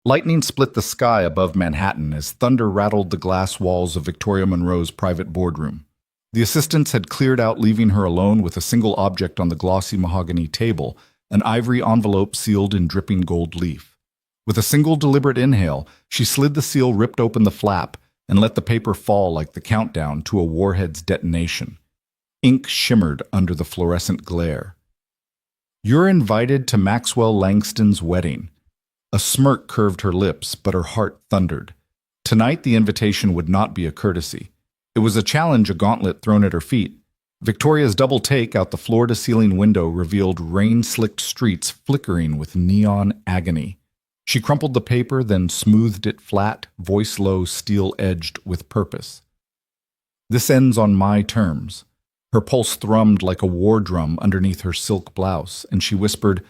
Lightning split the sky above Manhattan as thunder rattled the glass walls of Victoria Monroe's private boardroom. The assistants had cleared out, leaving her alone with a single object on the glossy mahogany table, an ivory envelope sealed in dripping gold leaf. With a single deliberate inhale, she slid the seal, ripped open the flap, and let the paper fall like the countdown to a warhead's detonation. Ink shimmered under the fluorescent glare. "You're invited to Maxwell Langston's wedding." A smirk curved her lips, but her heart thundered. Tonight the invitation would not be a courtesy. It was a challenge, a gauntlet thrown at her feet. Victoria's double take out the floor-to-ceiling window revealed rain-slicked streets flickering with neon agony. She crumpled the paper, then smoothed it flat, voice low, steel-edged with purpose. "This ends on my terms." Her pulse thrummed like a war drum underneath her silk blouse, and she whispered,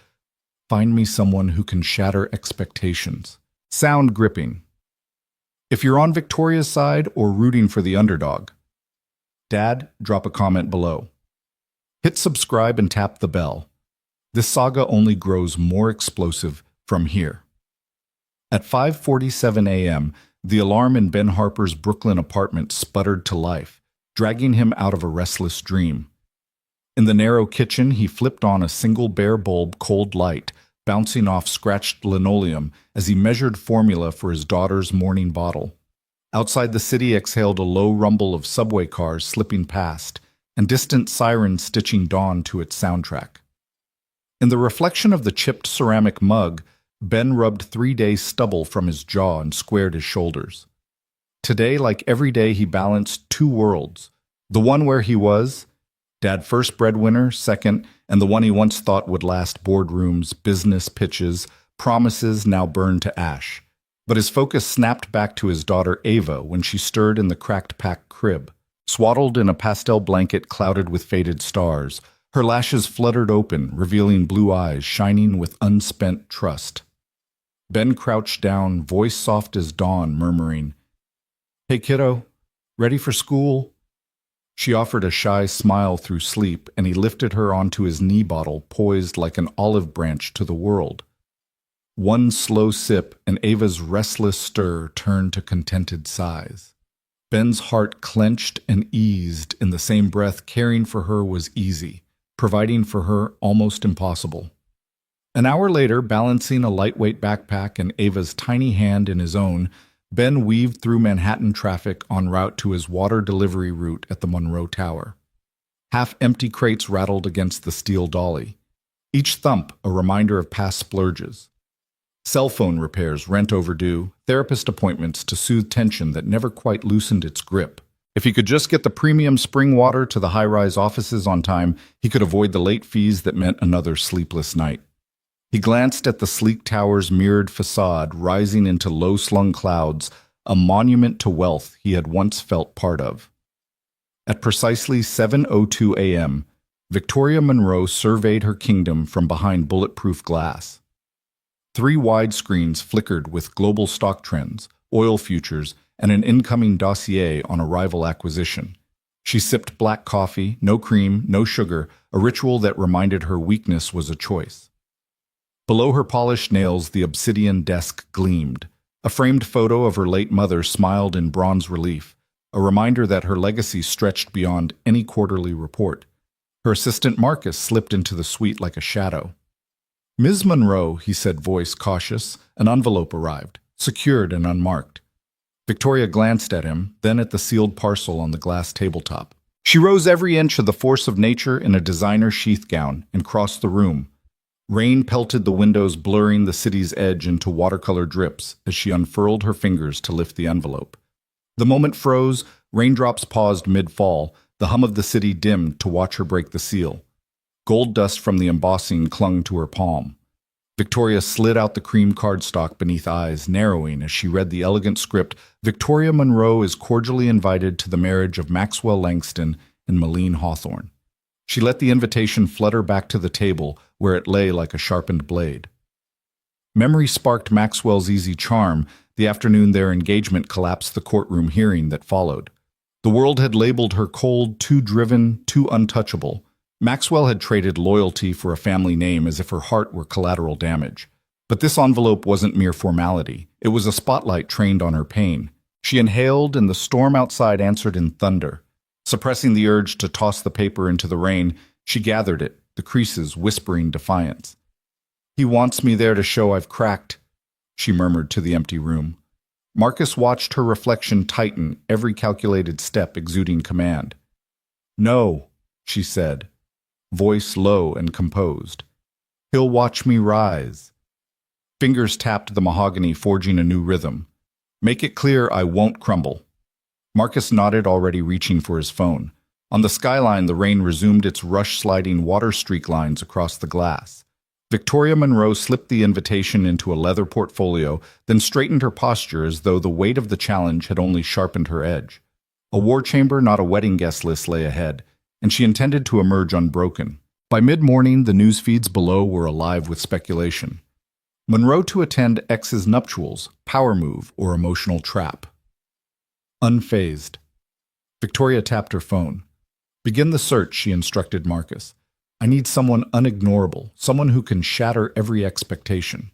"Find me someone who can shatter expectations." Sound gripping. If you're on Victoria's side or rooting for the underdog. Dad, drop a comment below. Hit subscribe and tap the bell. This saga only grows more explosive from here. At 5:47 a.m., the alarm in Ben Harper's Brooklyn apartment sputtered to life, dragging him out of a restless dream. In the narrow kitchen, he flipped on a single bare bulb cold light, bouncing off scratched linoleum as he measured formula for his daughter's morning bottle. Outside the city exhaled a low rumble of subway cars slipping past, and distant sirens stitching dawn to its soundtrack. In the reflection of the chipped ceramic mug, Ben rubbed 3 days' stubble from his jaw and squared his shoulders. Today, like every day, he balanced two worlds. The one where he was, Dad first breadwinner, second, and the one he once thought would last: boardrooms, business pitches, promises now burned to ash. But his focus snapped back to his daughter Ava when she stirred in the cracked pack crib. Swaddled in a pastel blanket clouded with faded stars, her lashes fluttered open, revealing blue eyes shining with unspent trust. Ben crouched down, voice soft as dawn, murmuring, "Hey kiddo, ready for school?" She offered a shy smile through sleep, and he lifted her onto his knee bottle, poised like an olive branch to the world. One slow sip, and Ava's restless stir turned to contented sighs. Ben's heart clenched and eased in the same breath. Caring for her was easy, providing for her almost impossible. An hour later, balancing a lightweight backpack and Ava's tiny hand in his own, Ben weaved through Manhattan traffic en route to his water delivery route at the Monroe Tower. Half-empty crates rattled against the steel dolly, each thump a reminder of past splurges. Cell phone repairs, rent overdue, therapist appointments to soothe tension that never quite loosened its grip. If he could just get the premium spring water to the high-rise offices on time, he could avoid the late fees that meant another sleepless night. He glanced at the sleek tower's mirrored facade rising into low-slung clouds, a monument to wealth he had once felt part of. At precisely 7:02 a.m., Victoria Monroe surveyed her kingdom from behind bulletproof glass. 3 widescreens flickered with global stock trends, oil futures, and an incoming dossier on a rival acquisition. She sipped black coffee, no cream, no sugar, a ritual that reminded her weakness was a choice. Below her polished nails, the obsidian desk gleamed. A framed photo of her late mother smiled in bronze relief, a reminder that her legacy stretched beyond any quarterly report. Her assistant Marcus slipped into the suite like a shadow. "Ms. Monroe," he said, voice cautious. An envelope arrived, secured and unmarked. Victoria glanced at him, then at the sealed parcel on the glass tabletop. She rose every inch of the force of nature in a designer sheath gown and crossed the room. Rain pelted the windows, blurring the city's edge into watercolor drips as she unfurled her fingers to lift the envelope. The moment froze, raindrops paused mid-fall, the hum of the city dimmed to watch her break the seal. Gold dust from the embossing clung to her palm. Victoria slid out the cream cardstock beneath eyes, narrowing as she read the elegant script. "Victoria Monroe is cordially invited to the marriage of Maxwell Langston and Malene Hawthorne." She let the invitation flutter back to the table, where it lay like a sharpened blade. Memory sparked Maxwell's easy charm. The afternoon their engagement collapsed the courtroom hearing that followed. The world had labeled her cold, too driven, too untouchable. Maxwell had traded loyalty for a family name as if her heart were collateral damage. But this envelope wasn't mere formality. It was a spotlight trained on her pain. She inhaled, and the storm outside answered in thunder. Suppressing the urge to toss the paper into the rain, she gathered it, the creases whispering defiance. "He wants me there to show I've cracked," she murmured to the empty room. Marcus watched her reflection tighten, every calculated step exuding command. "No," she said, voice low and composed. "He'll watch me rise." Fingers tapped the mahogany, forging a new rhythm. "Make it clear I won't crumble." Marcus nodded, already reaching for his phone. On the skyline, the rain resumed its rush-sliding water streak lines across the glass. Victoria Monroe slipped the invitation into a leather portfolio, then straightened her posture as though the weight of the challenge had only sharpened her edge. A war chamber, not a wedding guest list, lay ahead, and she intended to emerge unbroken. By mid-morning, the news feeds below were alive with speculation. Monroe to attend ex's nuptials, power move, or emotional trap. Unfazed, Victoria tapped her phone. "Begin the search," she instructed Marcus. "I need someone unignorable, someone who can shatter every expectation."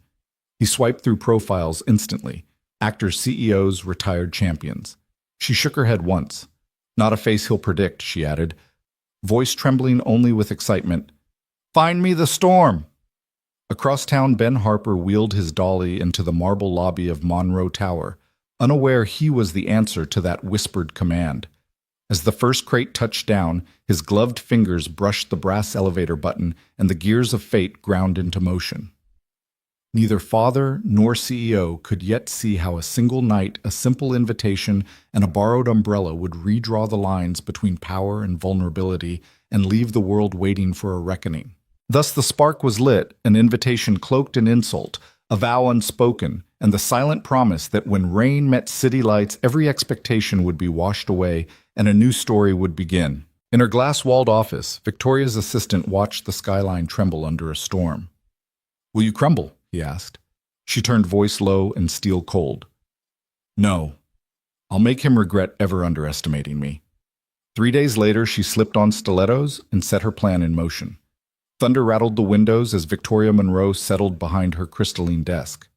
He swiped through profiles instantly. Actors, CEOs, retired champions. She shook her head once. "Not a face he'll predict," she added, voice trembling only with excitement. "Find me the storm!" Across town, Ben Harper wheeled his dolly into the marble lobby of Monroe Tower, unaware he was the answer to that whispered command. As the first crate touched down, his gloved fingers brushed the brass elevator button, and the gears of fate ground into motion. Neither father nor CEO could yet see how a single night, a simple invitation, and a borrowed umbrella would redraw the lines between power and vulnerability and leave the world waiting for a reckoning. Thus the spark was lit, an invitation cloaked in insult, a vow unspoken, and the silent promise that when rain met city lights, every expectation would be washed away and a new story would begin. In her glass-walled office, Victoria's assistant watched the skyline tremble under a storm. "Will you crumble?" he asked. She turned, voice low and steel cold. "No. I'll make him regret ever underestimating me." 3 days later, she slipped on stilettos and set her plan in motion. Thunder rattled the windows as Victoria Monroe settled behind her crystalline desk.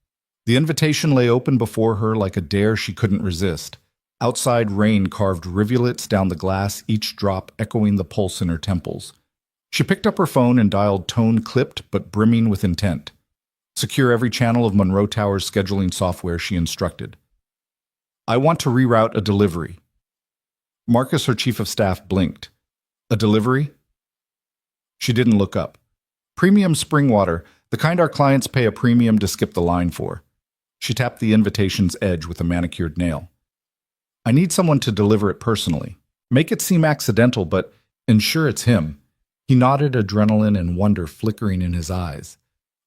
The invitation lay open before her like a dare she couldn't resist. Outside, rain carved rivulets down the glass, each drop echoing the pulse in her temples. She picked up her phone and dialed, tone clipped but brimming with intent. "Secure every channel of Monroe Tower's scheduling software," she instructed. "I want to reroute a delivery." Marcus, her chief of staff, blinked. "A delivery?" She didn't look up. "Premium spring water, the kind our clients pay a premium to skip the line for." She tapped the invitation's edge with a manicured nail. "I need someone to deliver it personally. Make it seem accidental, but ensure it's him." He nodded, adrenaline and wonder flickering in his eyes.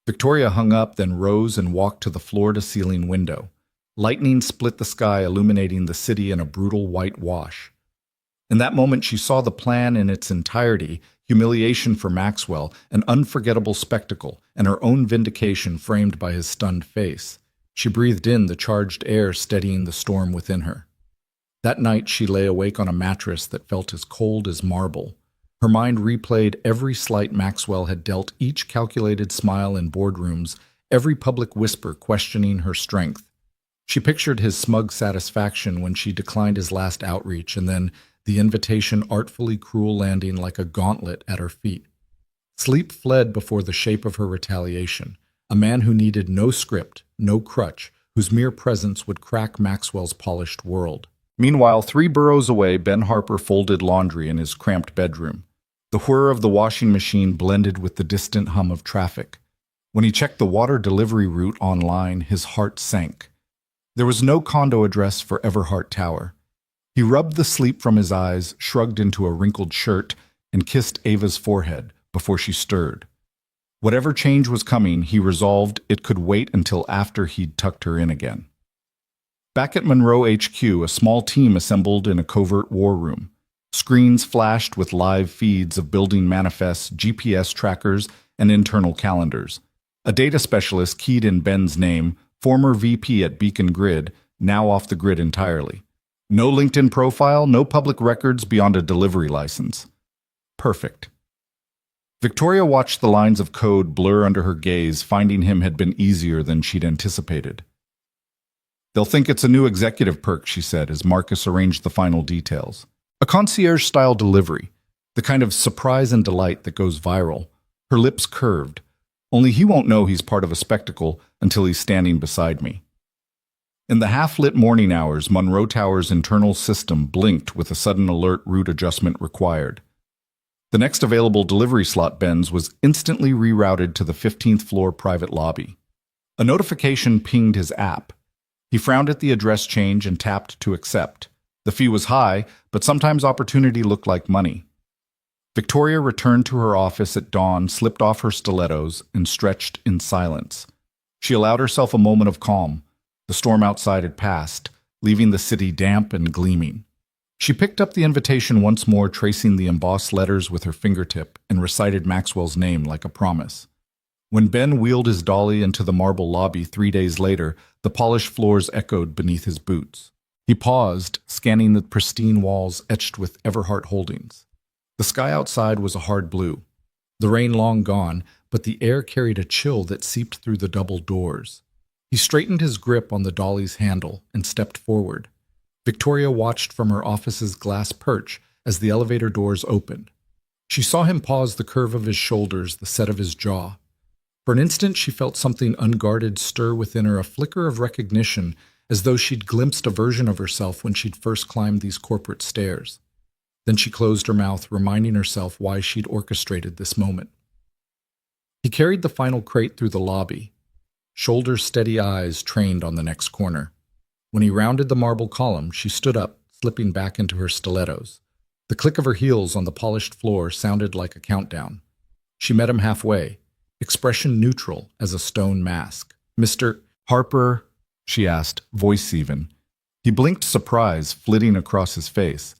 Victoria hung up, then rose and walked to the floor-to-ceiling window. Lightning split the sky, illuminating the city in a brutal white wash. In that moment, she saw the plan in its entirety: humiliation for Maxwell, an unforgettable spectacle, and her own vindication framed by his stunned face. She breathed in the charged air, steadying the storm within her. That night, she lay awake on a mattress that felt as cold as marble. Her mind replayed every slight Maxwell had dealt, each calculated smile in boardrooms, every public whisper questioning her strength. She pictured his smug satisfaction when she declined his last outreach, and then the invitation artfully cruel landing like a gauntlet at her feet. Sleep fled before the shape of her retaliation, a man who needed no script, no crutch, whose mere presence would crack Maxwell's polished world. Meanwhile, 3 boroughs away, Ben Harper folded laundry in his cramped bedroom. The whir of the washing machine blended with the distant hum of traffic. When he checked the water delivery route online, his heart sank. There was no condo address for Everhart Tower. He rubbed the sleep from his eyes, shrugged into a wrinkled shirt, and kissed Ava's forehead before she stirred. Whatever change was coming, he resolved it could wait until after he'd tucked her in again. Back at Monroe HQ, a small team assembled in a covert war room. Screens flashed with live feeds of building manifests, GPS trackers, and internal calendars. A data specialist keyed in Ben's name, former VP at Beacon Grid, now off the grid entirely. No LinkedIn profile, no public records beyond a delivery license. Perfect. Victoria watched the lines of code blur under her gaze, finding him had been easier than she'd anticipated. "They'll think it's a new executive perk," she said as Marcus arranged the final details. "A concierge-style delivery, the kind of surprise and delight that goes viral." Her lips curved. "Only he won't know he's part of a spectacle until he's standing beside me." In the half-lit morning hours, Monroe Tower's internal system blinked with a sudden alert: route adjustment required. The next available delivery slot, Ben's, was instantly rerouted to the 15th floor private lobby. A notification pinged his app. He frowned at the address change and tapped to accept. The fee was high, but sometimes opportunity looked like money. Victoria returned to her office at dawn, slipped off her stilettos, and stretched in silence. She allowed herself a moment of calm. The storm outside had passed, leaving the city damp and gleaming. She picked up the invitation once more, tracing the embossed letters with her fingertip, and recited Maxwell's name like a promise. When Ben wheeled his dolly into the marble lobby 3 days later, the polished floors echoed beneath his boots. He paused, scanning the pristine walls etched with Everhart Holdings. The sky outside was a hard blue. The rain long gone, but the air carried a chill that seeped through the double doors. He straightened his grip on the dolly's handle and stepped forward. Victoria watched from her office's glass perch as the elevator doors opened. She saw him pause, the curve of his shoulders, the set of his jaw. For an instant, she felt something unguarded stir within her, a flicker of recognition, as though she'd glimpsed a version of herself when she'd first climbed these corporate stairs. Then she closed her mouth, reminding herself why she'd orchestrated this moment. He carried the final crate through the lobby. Shoulders steady, eyes trained on the next corner. When he rounded the marble column, she stood up, slipping back into her stilettos. The click of her heels on the polished floor sounded like a countdown. She met him halfway, expression neutral as a stone mask. "Mr. Harper?" she asked, voice even. He blinked surprise, flitting across his face.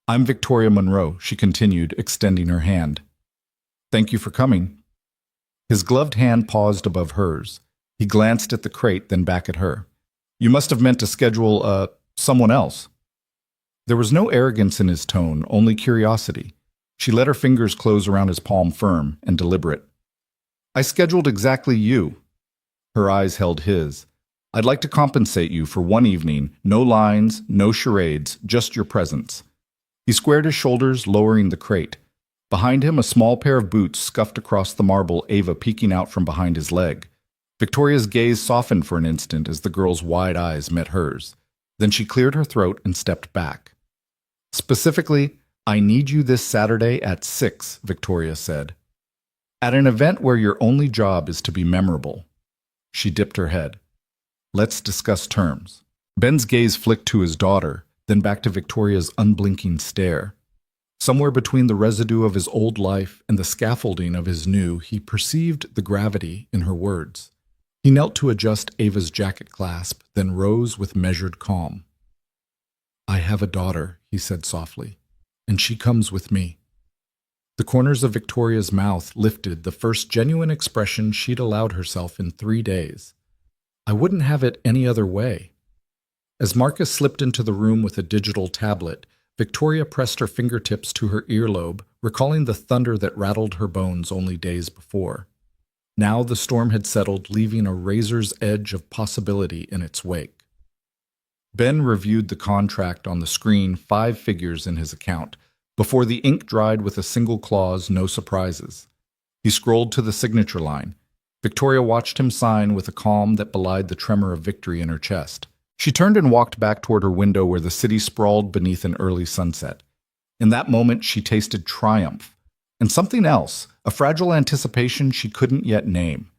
"I'm Victoria Monroe," she continued, extending her hand. "Thank you for coming." His gloved hand paused above hers. He glanced at the crate, then back at her. "You must have meant to schedule, someone else." There was no arrogance in his tone, only curiosity. She let her fingers close around his palm, firm and deliberate. "I scheduled exactly you." Her eyes held his. "I'd like to compensate you for one evening, no lines, no charades, just your presence." He squared his shoulders, lowering the crate. Behind him, a small pair of boots scuffed across the marble, Ava peeking out from behind his leg. Victoria's gaze softened for an instant as the girl's wide eyes met hers. Then she cleared her throat and stepped back. "Specifically, I need you this Saturday at 6, Victoria said. "At an event where your only job is to be memorable." She dipped her head. "Let's discuss terms." Ben's gaze flicked to his daughter, then back to Victoria's unblinking stare. Somewhere between the residue of his old life and the scaffolding of his new, he perceived the gravity in her words. He knelt to adjust Ava's jacket clasp, then rose with measured calm. "I have a daughter," he said softly, "and she comes with me." The corners of Victoria's mouth lifted, the first genuine expression she'd allowed herself in 3 days. "I wouldn't have it any other way." As Marcus slipped into the room with a digital tablet, Victoria pressed her fingertips to her earlobe, recalling the thunder that rattled her bones only days before. Now the storm had settled, leaving a razor's edge of possibility in its wake. Ben reviewed the contract on the screen, 5 figures in his account. Before the ink dried with a single clause, no surprises. He scrolled to the signature line. Victoria watched him sign with a calm that belied the tremor of victory in her chest. She turned and walked back toward her window where the city sprawled beneath an early sunset. In that moment, she tasted triumph. And something else, a fragile anticipation she couldn't yet name.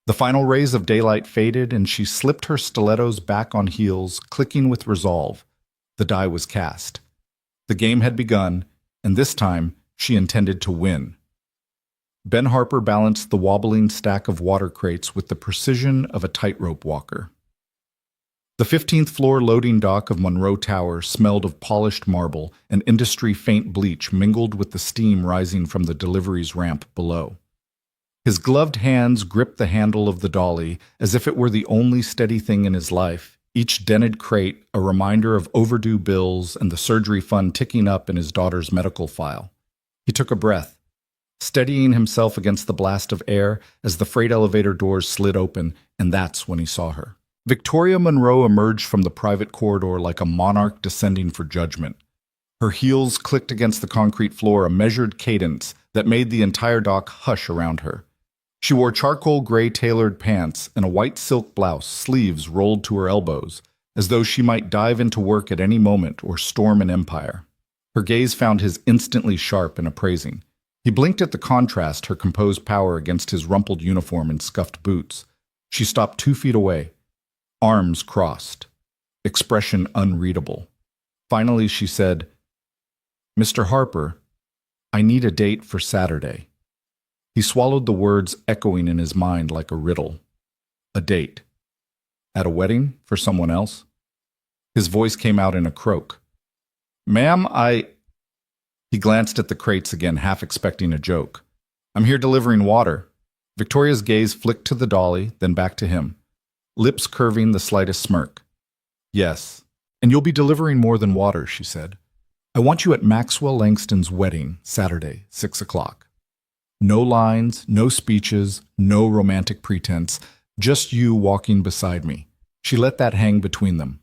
The final rays of daylight faded, and she slipped her stilettos back on heels, clicking with resolve. The die was cast. The game had begun, and this time she intended to win. Ben Harper balanced the wobbling stack of water crates with the precision of a tightrope walker. The 15th floor loading dock of Monroe Tower smelled of polished marble, and industry-faint bleach mingled with the steam rising from the deliveries ramp below. His gloved hands gripped the handle of the dolly as if it were the only steady thing in his life, each dented crate a reminder of overdue bills and the surgery fund ticking up in his daughter's medical file. He took a breath. steadying himself against the blast of air as the freight elevator doors slid open, and that's when he saw her. Victoria Monroe emerged from the private corridor like a monarch descending for judgment. Her heels clicked against the concrete floor, a measured cadence that made the entire dock hush around her. She wore charcoal gray tailored pants and a white silk blouse, sleeves rolled to her elbows, as though she might dive into work at any moment or storm an empire. Her gaze found his instantly sharp and appraising. He blinked at the contrast, her composed power against his rumpled uniform and scuffed boots. She stopped 2 feet away, arms crossed, expression unreadable. Finally, she said, "Mr. Harper, I need a date for Saturday." He swallowed the words echoing in his mind like a riddle. A date. At a wedding for someone else? His voice came out in a croak. "Ma'am, He glanced at the crates again, half expecting a joke. "I'm here delivering water." Victoria's gaze flicked to the dolly, then back to him, lips curving the slightest smirk. "Yes, and you'll be delivering more than water," she said. "I want you at Maxwell Langston's wedding, Saturday, 6 o'clock. No lines, no speeches, no romantic pretense, just you walking beside me." She let that hang between them.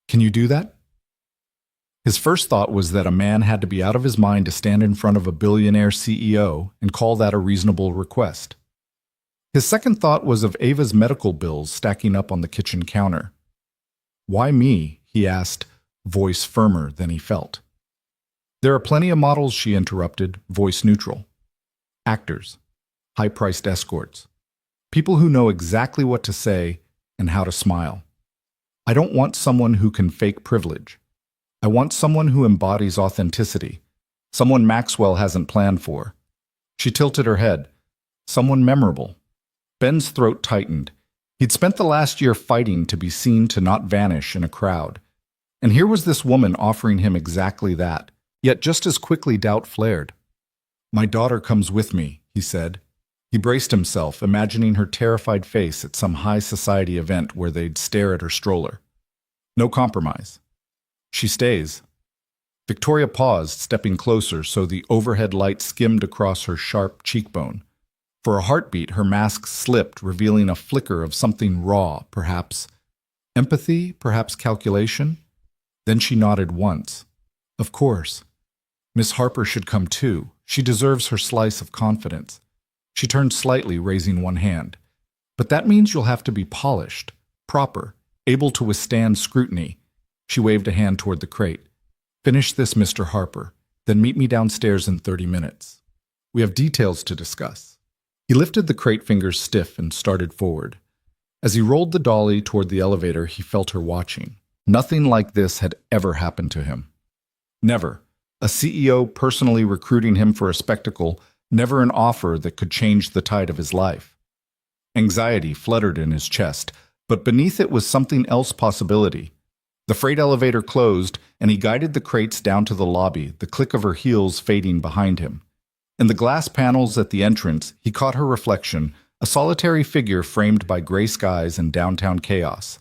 "Can you do that?" His first thought was that a man had to be out of his mind to stand in front of a billionaire CEO and call that a reasonable request. His second thought was of Ava's medical bills stacking up on the kitchen counter. "Why me?" he asked, voice firmer than he felt. "There are plenty of models," she interrupted, voice neutral. "Actors, high-priced escorts, people who know exactly what to say and how to smile. I don't want someone who can fake privilege. I want someone who embodies authenticity, someone Maxwell hasn't planned for." She tilted her head. "Someone memorable." Ben's throat tightened. He'd spent the last year fighting to be seen, to not vanish in a crowd. And here was this woman offering him exactly that, yet just as quickly doubt flared. "My daughter comes with me," he said. He braced himself, imagining her terrified face at some high society event where they'd stare at her stroller. No compromise. "She stays." Victoria paused, stepping closer so the overhead light skimmed across her sharp cheekbone. For a heartbeat, her mask slipped, revealing a flicker of something raw, perhaps empathy, perhaps calculation. Then she nodded once. "Of course. Miss Harper should come too. She deserves her slice of confidence." She turned slightly, raising one hand. "But that means you'll have to be polished, proper, able to withstand scrutiny." She waved a hand toward the crate. "Finish this, Mr. Harper, then meet me downstairs in 30 minutes. We have details to discuss." He lifted the crate fingers stiff and started forward. As he rolled the dolly toward the elevator, he felt her watching. Nothing like this had ever happened to him. Never. A CEO personally recruiting him for a spectacle, never an offer that could change the tide of his life. Anxiety fluttered in his chest, but beneath it was something else, possibility. The freight elevator closed, and he guided the crates down to the lobby, the click of her heels fading behind him. In the glass panels at the entrance, he caught her reflection, a solitary figure framed by gray skies and downtown chaos.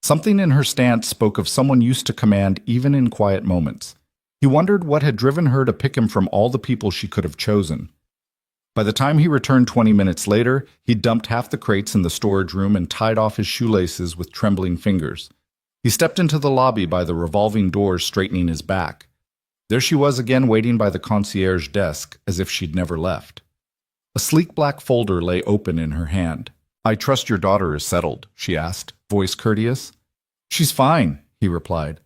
Something in her stance spoke of someone used to command even in quiet moments. He wondered what had driven her to pick him from all the people she could have chosen. By the time he returned 20 minutes later, he'd dumped half the crates in the storage room and tied off his shoelaces with trembling fingers. He stepped into the lobby by the revolving doors, straightening his back. There she was again, waiting by the concierge desk, as if she'd never left. A sleek black folder lay open in her hand. "I trust your daughter is settled," she asked, voice courteous. "She's fine," he replied,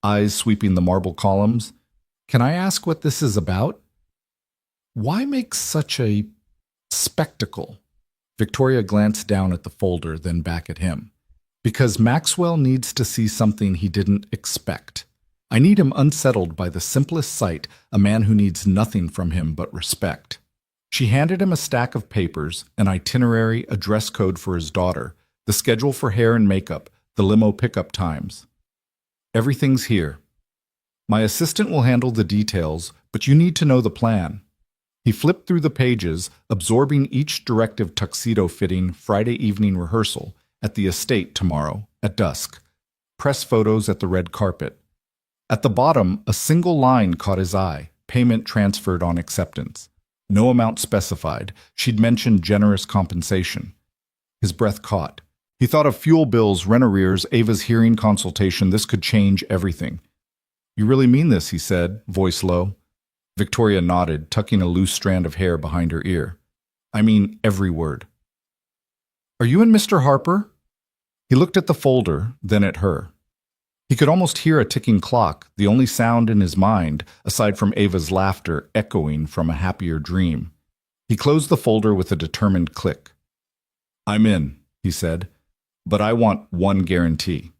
eyes sweeping the marble columns. "Can I ask what this is about? Why make such a spectacle?" Victoria glanced down at the folder, then back at him. "Because Maxwell needs to see something he didn't expect. I need him unsettled by the simplest sight, a man who needs nothing from him but respect." She handed him a stack of papers, an itinerary, a dress code for his daughter, the schedule for hair and makeup, the limo pickup times. "Everything's here. My assistant will handle the details, but you need to know the plan." He flipped through the pages, absorbing each directive: tuxedo-fitting, Friday evening rehearsal, at the estate tomorrow, at dusk, press photos at the red carpet. At the bottom, a single line caught his eye: payment transferred on acceptance. No amount specified. She'd mentioned generous compensation. His breath caught. He thought of fuel bills, rent arrears, Ava's hearing consultation. This could change everything. You really mean this, he said, voice low. Victoria nodded, tucking a loose strand of hair behind her ear. I mean every word. Are you and Mr. Harper? He looked at the folder, then at her. He could almost hear a ticking clock, the only sound in his mind, aside from Ava's laughter, echoing from a happier dream. He closed the folder with a determined click. I'm in, he said, but I want one guarantee.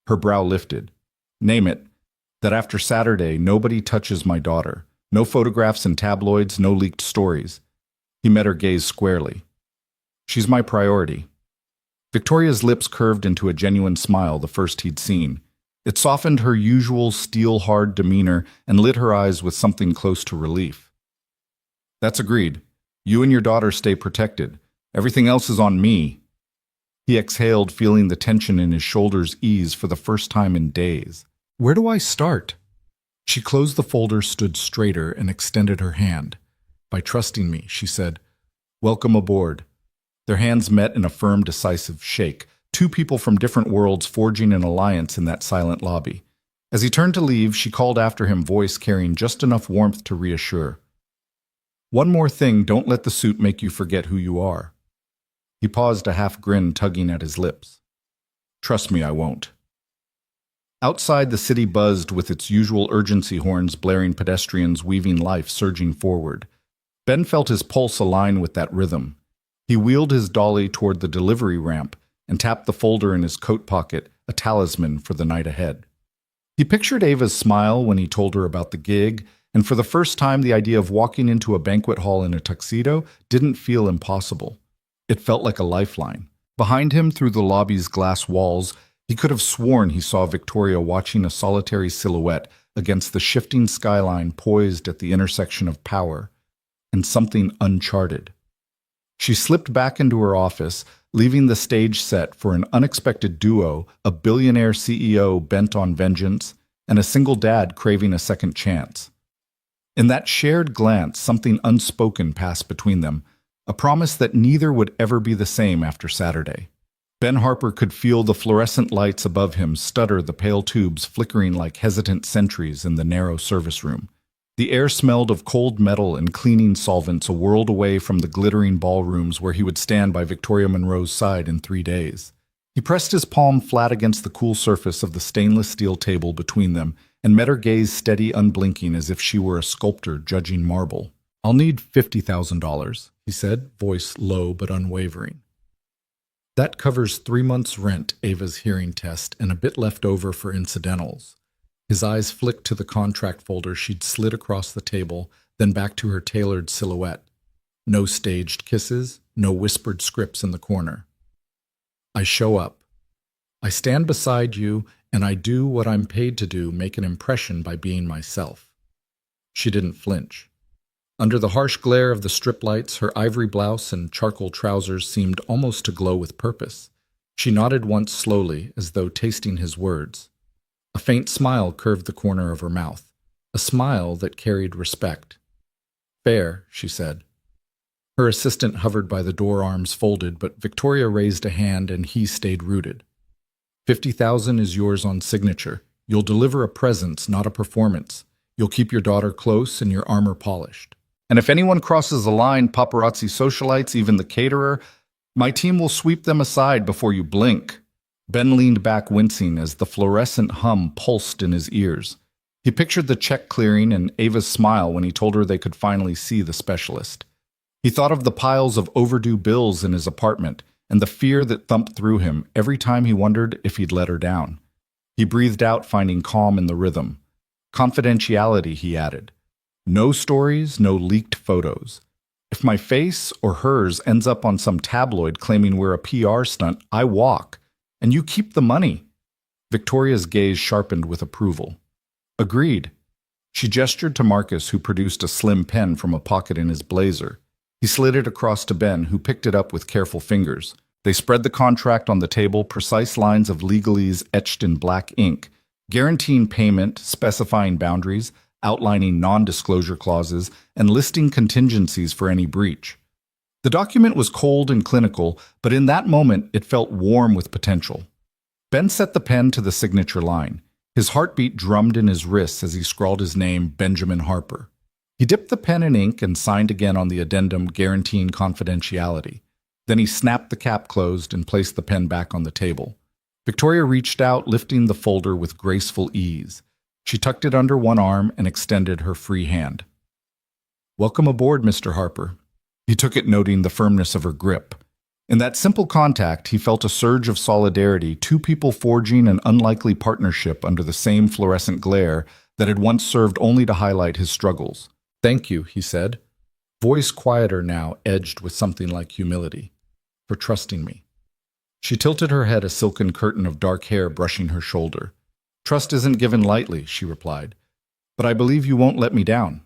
Her brow lifted. Name it. That after Saturday, nobody touches my daughter. No photographs in tabloids, no leaked stories. He met her gaze squarely. She's my priority. Victoria's lips curved into a genuine smile, the first he'd seen. It softened her usual steel-hard demeanor and lit her eyes with something close to relief. That's agreed. You and your daughter stay protected. Everything else is on me. He exhaled, feeling the tension in his shoulders ease for the first time in days. Where do I start? She closed the folder, stood straighter, and extended her hand. By trusting me, she said, welcome aboard. Their hands met in a firm, decisive shake, two people from different worlds forging an alliance in that silent lobby. As he turned to leave, she called after him, voice carrying just enough warmth to reassure. One more thing, don't let the suit make you forget who you are. He paused, a half grin tugging at his lips. Trust me, I won't. Outside, the city buzzed with its usual urgency horns blaring, pedestrians weaving life surging forward. Ben felt his pulse align with that rhythm. He wheeled his dolly toward the delivery ramp and tapped the folder in his coat pocket, a talisman for the night ahead. He pictured Ava's smile when he told her about the gig, and for the first time the idea of walking into a banquet hall in a tuxedo didn't feel impossible. It felt like a lifeline. Behind him, through the lobby's glass walls, he could have sworn he saw Victoria watching a solitary silhouette against the shifting skyline, poised at the intersection of power and something uncharted. She slipped back into her office, leaving the stage set for an unexpected duo, a billionaire CEO bent on vengeance and a single dad craving a second chance. In that shared glance, something unspoken passed between them, a promise that neither would ever be the same after Saturday. Ben Harper could feel the fluorescent lights above him stutter, the pale tubes flickering like hesitant sentries in the narrow service room. The air smelled of cold metal and cleaning solvents, a world away from the glittering ballrooms where he would stand by Victoria Monroe's side in 3 days. He pressed his palm flat against the cool surface of the stainless steel table between them and met her gaze steady, unblinking, as if she were a sculptor judging marble. I'll need $50,000, he said, voice low but unwavering. That covers 3 months' rent, Ava's hearing test, and a bit left over for incidentals. His eyes flicked to the contract folder she'd slid across the table, then back to her tailored silhouette. No staged kisses, no whispered scripts in the corner. I show up. I stand beside you, and I do what I'm paid to do, make an impression by being myself. She didn't flinch. Under the harsh glare of the strip lights, her ivory blouse and charcoal trousers seemed almost to glow with purpose. She nodded once slowly, as though tasting his words. A faint smile curved the corner of her mouth, a smile that carried respect. Fair, she said. Her assistant hovered by the door, arms folded, but Victoria raised a hand and he stayed rooted. 50,000 is yours on signature. You'll deliver a presence, not a performance. You'll keep your daughter close and your armor polished. And if anyone crosses the line, paparazzi socialites, even the caterer, my team will sweep them aside before you blink. Ben leaned back, wincing, as the fluorescent hum pulsed in his ears. He pictured the check clearing and Ava's smile when he told her they could finally see the specialist. He thought of the piles of overdue bills in his apartment and the fear that thumped through him every time he wondered if he'd let her down. He breathed out, finding calm in the rhythm. Confidentiality, he added. No stories, no leaked photos. If my face or hers ends up on some tabloid claiming we're a PR stunt, I walk, and you keep the money. Victoria's gaze sharpened with approval. Agreed. She gestured to Marcus, who produced a slim pen from a pocket in his blazer. He slid it across to Ben, who picked it up with careful fingers. They spread the contract on the table, precise lines of legalese etched in black ink, guaranteeing payment, specifying boundaries, outlining non-disclosure clauses and listing contingencies for any breach. The document was cold and clinical, but in that moment it felt warm with potential. Ben set the pen to the signature line. His heartbeat drummed in his wrists as he scrawled his name, Benjamin Harper. He dipped the pen in ink and signed again on the addendum guaranteeing confidentiality. Then he snapped the cap closed and placed the pen back on the table. Victoria reached out, lifting the folder with graceful ease. She tucked it under one arm and extended her free hand. "Welcome aboard, Mr. Harper." He took it, noting the firmness of her grip. In that simple contact, he felt a surge of solidarity, two people forging an unlikely partnership under the same fluorescent glare that had once served only to highlight his struggles. "Thank you," he said, voice quieter now, edged with something like humility, "for trusting me." She tilted her head, a silken curtain of dark hair brushing her shoulder. "Trust isn't given lightly," she replied, "but I believe you won't let me down."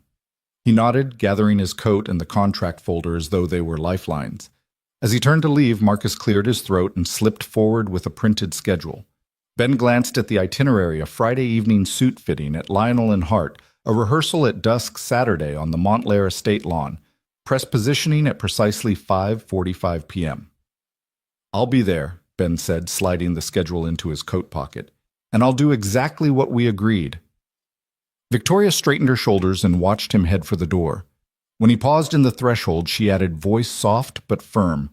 He nodded, gathering his coat and the contract folder as though they were lifelines. As he turned to leave, Marcus cleared his throat and slipped forward with a printed schedule. Ben glanced at the itinerary, a Friday evening suit fitting at Lionel and Hart, a rehearsal at dusk Saturday on the Montclair estate lawn, press positioning at precisely 5:45 p.m. "I'll be there," Ben said, sliding the schedule into his coat pocket, "and I'll do exactly what we agreed." Victoria straightened her shoulders and watched him head for the door. When he paused in the threshold, she added, voice soft but firm,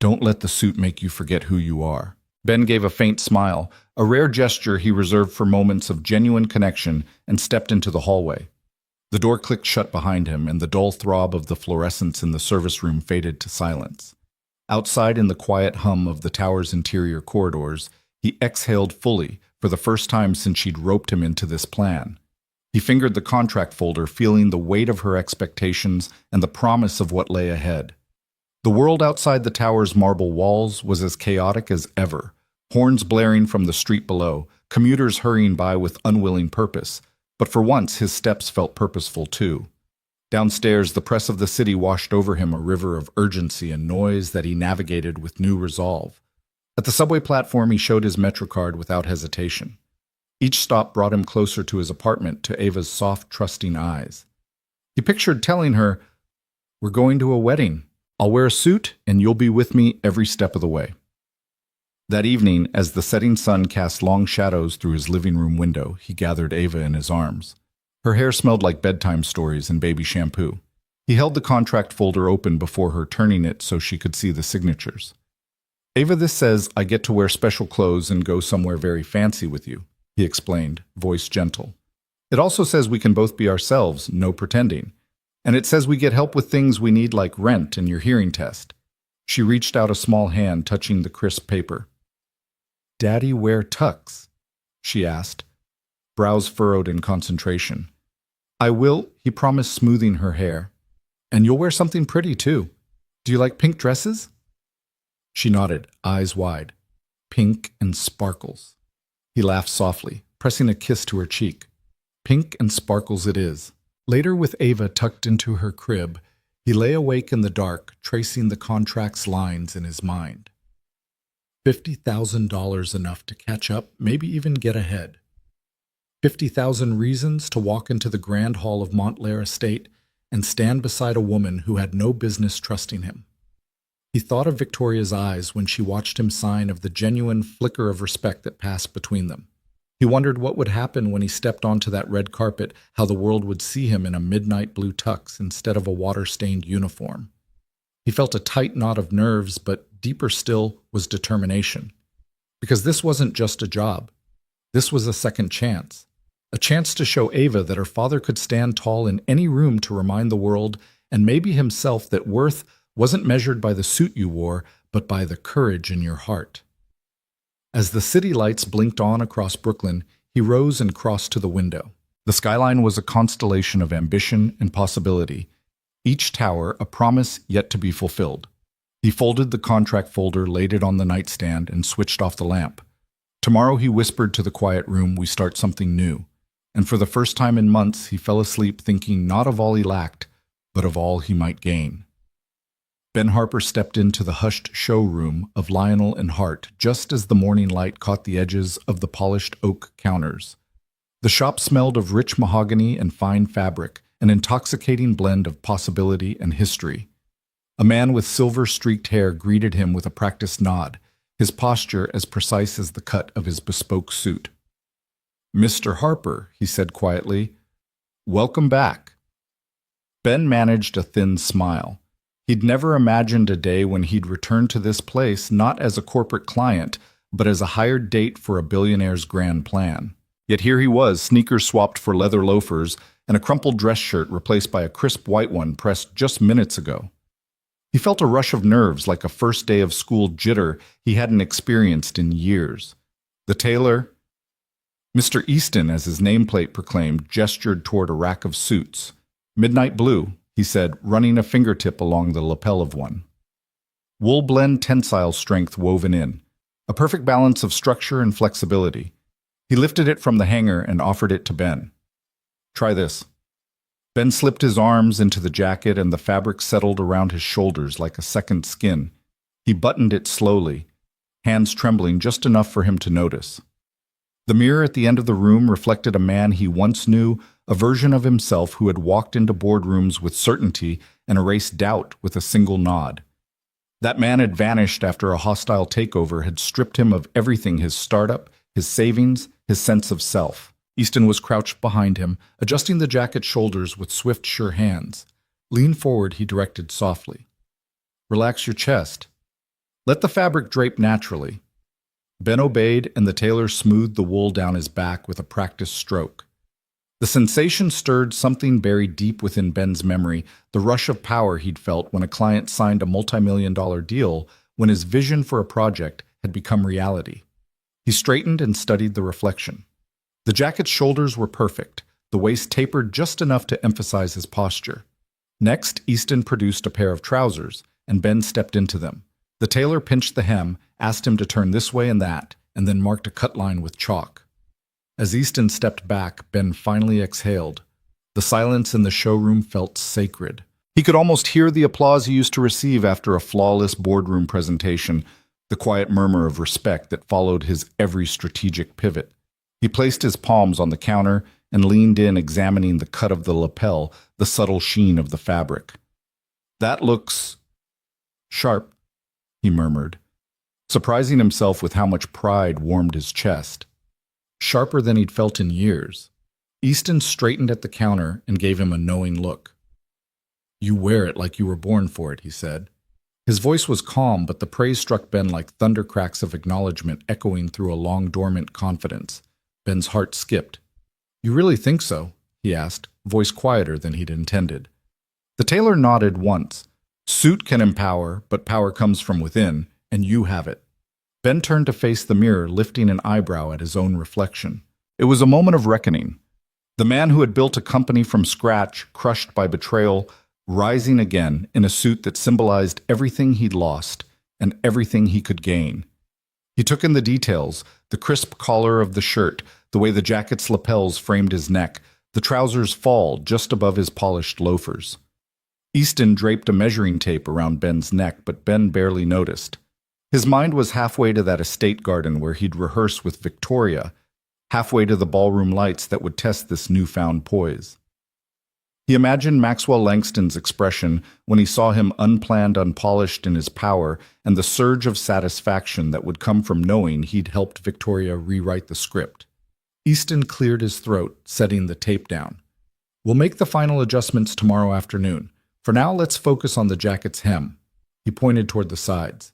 "Don't let the suit make you forget who you are." Ben gave a faint smile, a rare gesture he reserved for moments of genuine connection, and stepped into the hallway. The door clicked shut behind him, and the dull throb of the fluorescents in the service room faded to silence. Outside, in the quiet hum of the tower's interior corridors, he exhaled fully, for the first time since she'd roped him into this plan. He fingered the contract folder, feeling the weight of her expectations and the promise of what lay ahead. The world outside the tower's marble walls was as chaotic as ever, horns blaring from the street below, commuters hurrying by with unwilling purpose, but for once his steps felt purposeful too. Downstairs, the press of the city washed over him, a river of urgency and noise that he navigated with new resolve. At the subway platform, he showed his MetroCard without hesitation. Each stop brought him closer to his apartment, to Ava's soft, trusting eyes. He pictured telling her, "We're going to a wedding. I'll wear a suit, and you'll be with me every step of the way." That evening, as the setting sun cast long shadows through his living room window, he gathered Ava in his arms. Her hair smelled like bedtime stories and baby shampoo. He held the contract folder open before her, turning it so she could see the signatures. "Ava, this says I get to wear special clothes and go somewhere very fancy with you," he explained, voice gentle. "It also says we can both be ourselves, no pretending. And it says we get help with things we need like rent and your hearing test." She reached out a small hand, touching the crisp paper. "Daddy wear tux?" she asked, brows furrowed in concentration. "I will," he promised, smoothing her hair. "And you'll wear something pretty, too. Do you like pink dresses?" She nodded, eyes wide. "Pink and sparkles." He laughed softly, pressing a kiss to her cheek. "Pink and sparkles it is." Later, with Ava tucked into her crib, he lay awake in the dark, tracing the contract's lines in his mind. $50,000 enough to catch up, maybe even get ahead. 50,000 reasons to walk into the grand hall of Montclair Estate and stand beside a woman who had no business trusting him. He thought of Victoria's eyes when she watched him sign, of the genuine flicker of respect that passed between them. He wondered what would happen when he stepped onto that red carpet, how the world would see him in a midnight blue tux instead of a water-stained uniform. He felt a tight knot of nerves, but deeper still was determination. Because this wasn't just a job. This was a second chance. A chance to show Ava that her father could stand tall in any room, to remind the world, and maybe himself, that worth wasn't measured by the suit you wore, but by the courage in your heart. As the city lights blinked on across Brooklyn, he rose and crossed to the window. The skyline was a constellation of ambition and possibility, each tower a promise yet to be fulfilled. He folded the contract folder, laid it on the nightstand, and switched off the lamp. Tomorrow, he whispered to the quiet room, we start something new. And for the first time in months, he fell asleep thinking not of all he lacked, but of all he might gain. Ben Harper stepped into the hushed showroom of Lionel and Hart just as the morning light caught the edges of the polished oak counters. The shop smelled of rich mahogany and fine fabric, an intoxicating blend of possibility and history. A man with silver-streaked hair greeted him with a practiced nod, his posture as precise as the cut of his bespoke suit. "Mr. Harper," he said quietly, "welcome back." Ben managed a thin smile. He'd never imagined a day when he'd return to this place not as a corporate client, but as a hired date for a billionaire's grand plan. Yet here he was, sneakers swapped for leather loafers, and a crumpled dress shirt replaced by a crisp white one pressed just minutes ago. He felt a rush of nerves like a first day of school jitter he hadn't experienced in years. The tailor, Mr. Easton, as his nameplate proclaimed, gestured toward a rack of suits. "Midnight blue," he said, running a fingertip along the lapel of one. Wool blend tensile strength woven in, a perfect balance of structure and flexibility. He lifted it from the hanger and offered it to Ben. "Try this." Ben slipped his arms into the jacket and the fabric settled around his shoulders like a second skin. He buttoned it slowly, hands trembling just enough for him to notice. The mirror at the end of the room reflected a man he once knew, a version of himself who had walked into boardrooms with certainty and erased doubt with a single nod. That man had vanished after a hostile takeover had stripped him of everything: his startup, his savings, his sense of self. Easton was crouched behind him, adjusting the jacket's shoulders with swift, sure hands. "Lean forward," he directed softly. "Relax your chest. Let the fabric drape naturally." Ben obeyed, and the tailor smoothed the wool down his back with a practiced stroke. The sensation stirred something buried deep within Ben's memory, the rush of power he'd felt when a client signed a multi-million-dollar deal, when his vision for a project had become reality. He straightened and studied the reflection. The jacket's shoulders were perfect, the waist tapered just enough to emphasize his posture. Next, Easton produced a pair of trousers, and Ben stepped into them. The tailor pinched the hem, asked him to turn this way and that, and then marked a cut line with chalk. As Easton stepped back, Ben finally exhaled. The silence in the showroom felt sacred. He could almost hear the applause he used to receive after a flawless boardroom presentation, the quiet murmur of respect that followed his every strategic pivot. He placed his palms on the counter and leaned in, examining the cut of the lapel, the subtle sheen of the fabric. "That looks sharp," he murmured, surprising himself with how much pride warmed his chest. Sharper than he'd felt in years. Easton straightened at the counter and gave him a knowing look. "You wear it like you were born for it," he said. His voice was calm, but the praise struck Ben like thundercracks of acknowledgement echoing through a long-dormant confidence. Ben's heart skipped. "You really think so?" he asked, voice quieter than he'd intended. The tailor nodded once. "Suit can empower, but power comes from within, and you have it." Ben turned to face the mirror, lifting an eyebrow at his own reflection. It was a moment of reckoning. The man who had built a company from scratch, crushed by betrayal, rising again in a suit that symbolized everything he'd lost and everything he could gain. He took in the details, the crisp collar of the shirt, the way the jacket's lapels framed his neck, the trousers' fall just above his polished loafers. Easton draped a measuring tape around Ben's neck, but Ben barely noticed. His mind was halfway to that estate garden where he'd rehearse with Victoria, halfway to the ballroom lights that would test this newfound poise. He imagined Maxwell Langston's expression when he saw him unplanned, unpolished in his power, and the surge of satisfaction that would come from knowing he'd helped Victoria rewrite the script. Easton cleared his throat, setting the tape down. "We'll make the final adjustments tomorrow afternoon. For now, let's focus on the jacket's hem." He pointed toward the sides.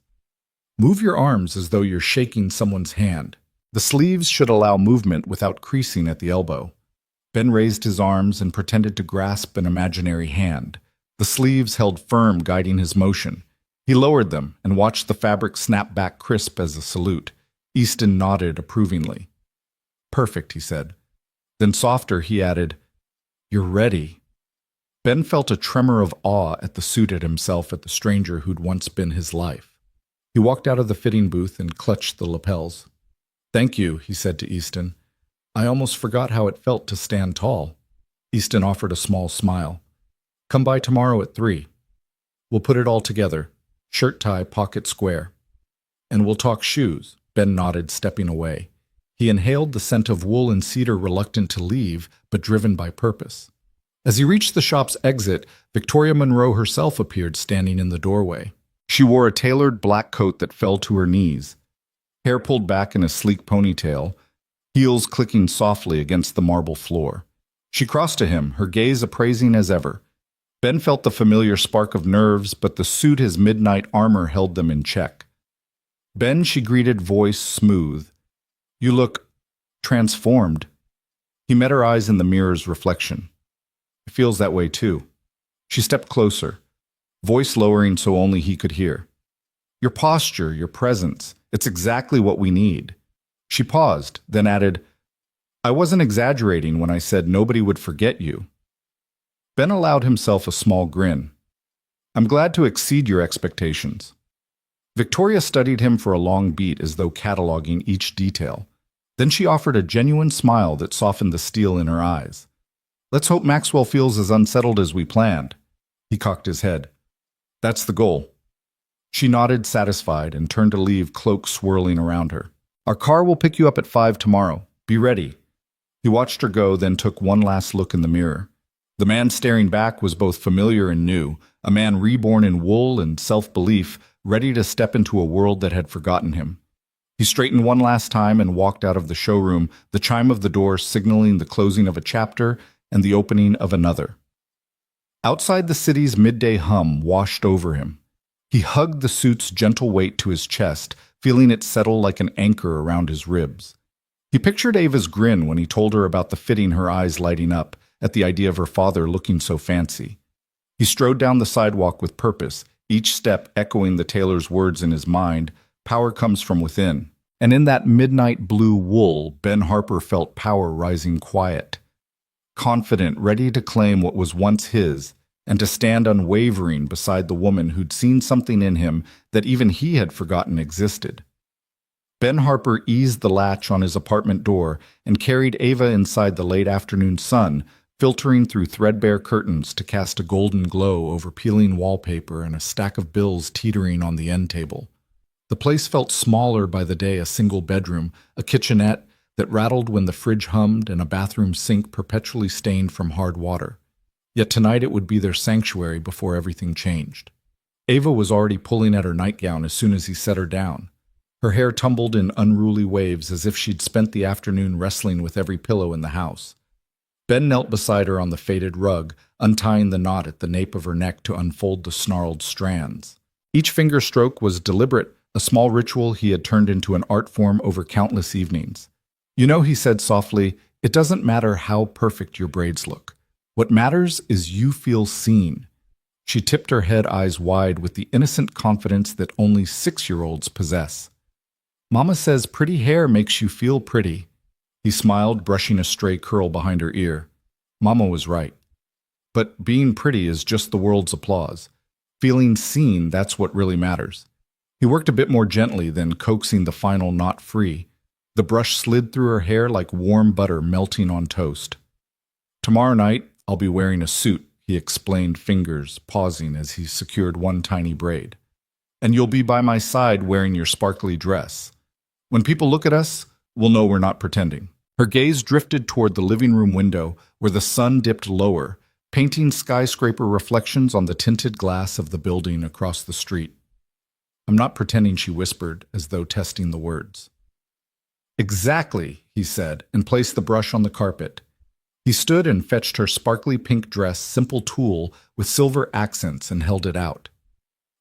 "Move your arms as though you're shaking someone's hand. The sleeves should allow movement without creasing at the elbow." Ben raised his arms and pretended to grasp an imaginary hand. The sleeves held firm, guiding his motion. He lowered them and watched the fabric snap back crisp as a salute. Easton nodded approvingly. "Perfect," he said. Then softer, he added, "You're ready." Ben felt a tremor of awe at the suit, at himself, at the stranger who'd once been his life. He walked out of the fitting booth and clutched the lapels. "Thank you," he said to Easton. "I almost forgot how it felt to stand tall." Easton offered a small smile. "Come by tomorrow at 3. We'll put it all together. Shirt tie, pocket square. And we'll talk shoes." Ben nodded, stepping away. He inhaled the scent of wool and cedar, reluctant to leave, but driven by purpose. As he reached the shop's exit, Victoria Monroe herself appeared standing in the doorway. She wore a tailored black coat that fell to her knees, hair pulled back in a sleek ponytail, heels clicking softly against the marble floor. She crossed to him, her gaze appraising as ever. Ben felt the familiar spark of nerves, but the suit, his midnight armor, held them in check. "Ben," she greeted, voice smooth. "You look transformed." He met her eyes in the mirror's reflection. "It feels that way too." She stepped closer, voice lowering so only he could hear. "Your posture, your presence, it's exactly what we need." She paused, then added, "I wasn't exaggerating when I said nobody would forget you." Ben allowed himself a small grin. "I'm glad to exceed your expectations." Victoria studied him for a long beat, as though cataloging each detail. Then she offered a genuine smile that softened the steel in her eyes. "Let's hope Maxwell feels as unsettled as we planned." He cocked his head. "That's the goal." She nodded, satisfied, and turned to leave, cloak swirling around her. "Our car will pick you up at 5 tomorrow. Be ready." He watched her go, then took one last look in the mirror. The man staring back was both familiar and new, a man reborn in wool and self-belief, ready to step into a world that had forgotten him. He straightened one last time and walked out of the showroom, the chime of the door signaling the closing of a chapter and the opening of another. Outside, the city's midday hum washed over him. He hugged the suit's gentle weight to his chest, feeling it settle like an anchor around his ribs. He pictured Ava's grin when he told her about the fitting, her eyes lighting up at the idea of her father looking so fancy. He strode down the sidewalk with purpose, each step echoing the tailor's words in his mind, "Power comes from within." And in that midnight blue wool, Ben Harper felt power rising quiet, confident, ready to claim what was once his, and to stand unwavering beside the woman who'd seen something in him that even he had forgotten existed. Ben Harper eased the latch on his apartment door and carried Ava inside the late afternoon sun, filtering through threadbare curtains to cast a golden glow over peeling wallpaper and a stack of bills teetering on the end table. The place felt smaller by the day, a single bedroom, a kitchenette that rattled when the fridge hummed, and a bathroom sink perpetually stained from hard water. Yet tonight it would be their sanctuary before everything changed. Ava was already pulling at her nightgown as soon as he set her down. Her hair tumbled in unruly waves as if she'd spent the afternoon wrestling with every pillow in the house. Ben knelt beside her on the faded rug, untying the knot at the nape of her neck to unfold the snarled strands. Each finger stroke was deliberate, a small ritual he had turned into an art form over countless evenings. "You know," he said softly, "it doesn't matter how perfect your braids look. What matters is you feel seen." She tipped her head, eyes wide, with the innocent confidence that only 6-year-olds possess. "Mama says pretty hair makes you feel pretty." He smiled, brushing a stray curl behind her ear. Mama was right. But being pretty is just the world's applause. Feeling seen, that's what really matters. He worked a bit more gently, then coaxing the final knot free. The brush slid through her hair like warm butter melting on toast. "Tomorrow night, I'll be wearing a suit," he explained, fingers pausing as he secured one tiny braid. "And you'll be by my side wearing your sparkly dress. When people look at us, we'll know we're not pretending." Her gaze drifted toward the living room window, where the sun dipped lower, painting skyscraper reflections on the tinted glass of the building across the street. "I'm not pretending," she whispered, as though testing the words. "Exactly," he said, and placed the brush on the carpet. He stood and fetched her sparkly pink dress, simple tulle with silver accents, and held it out.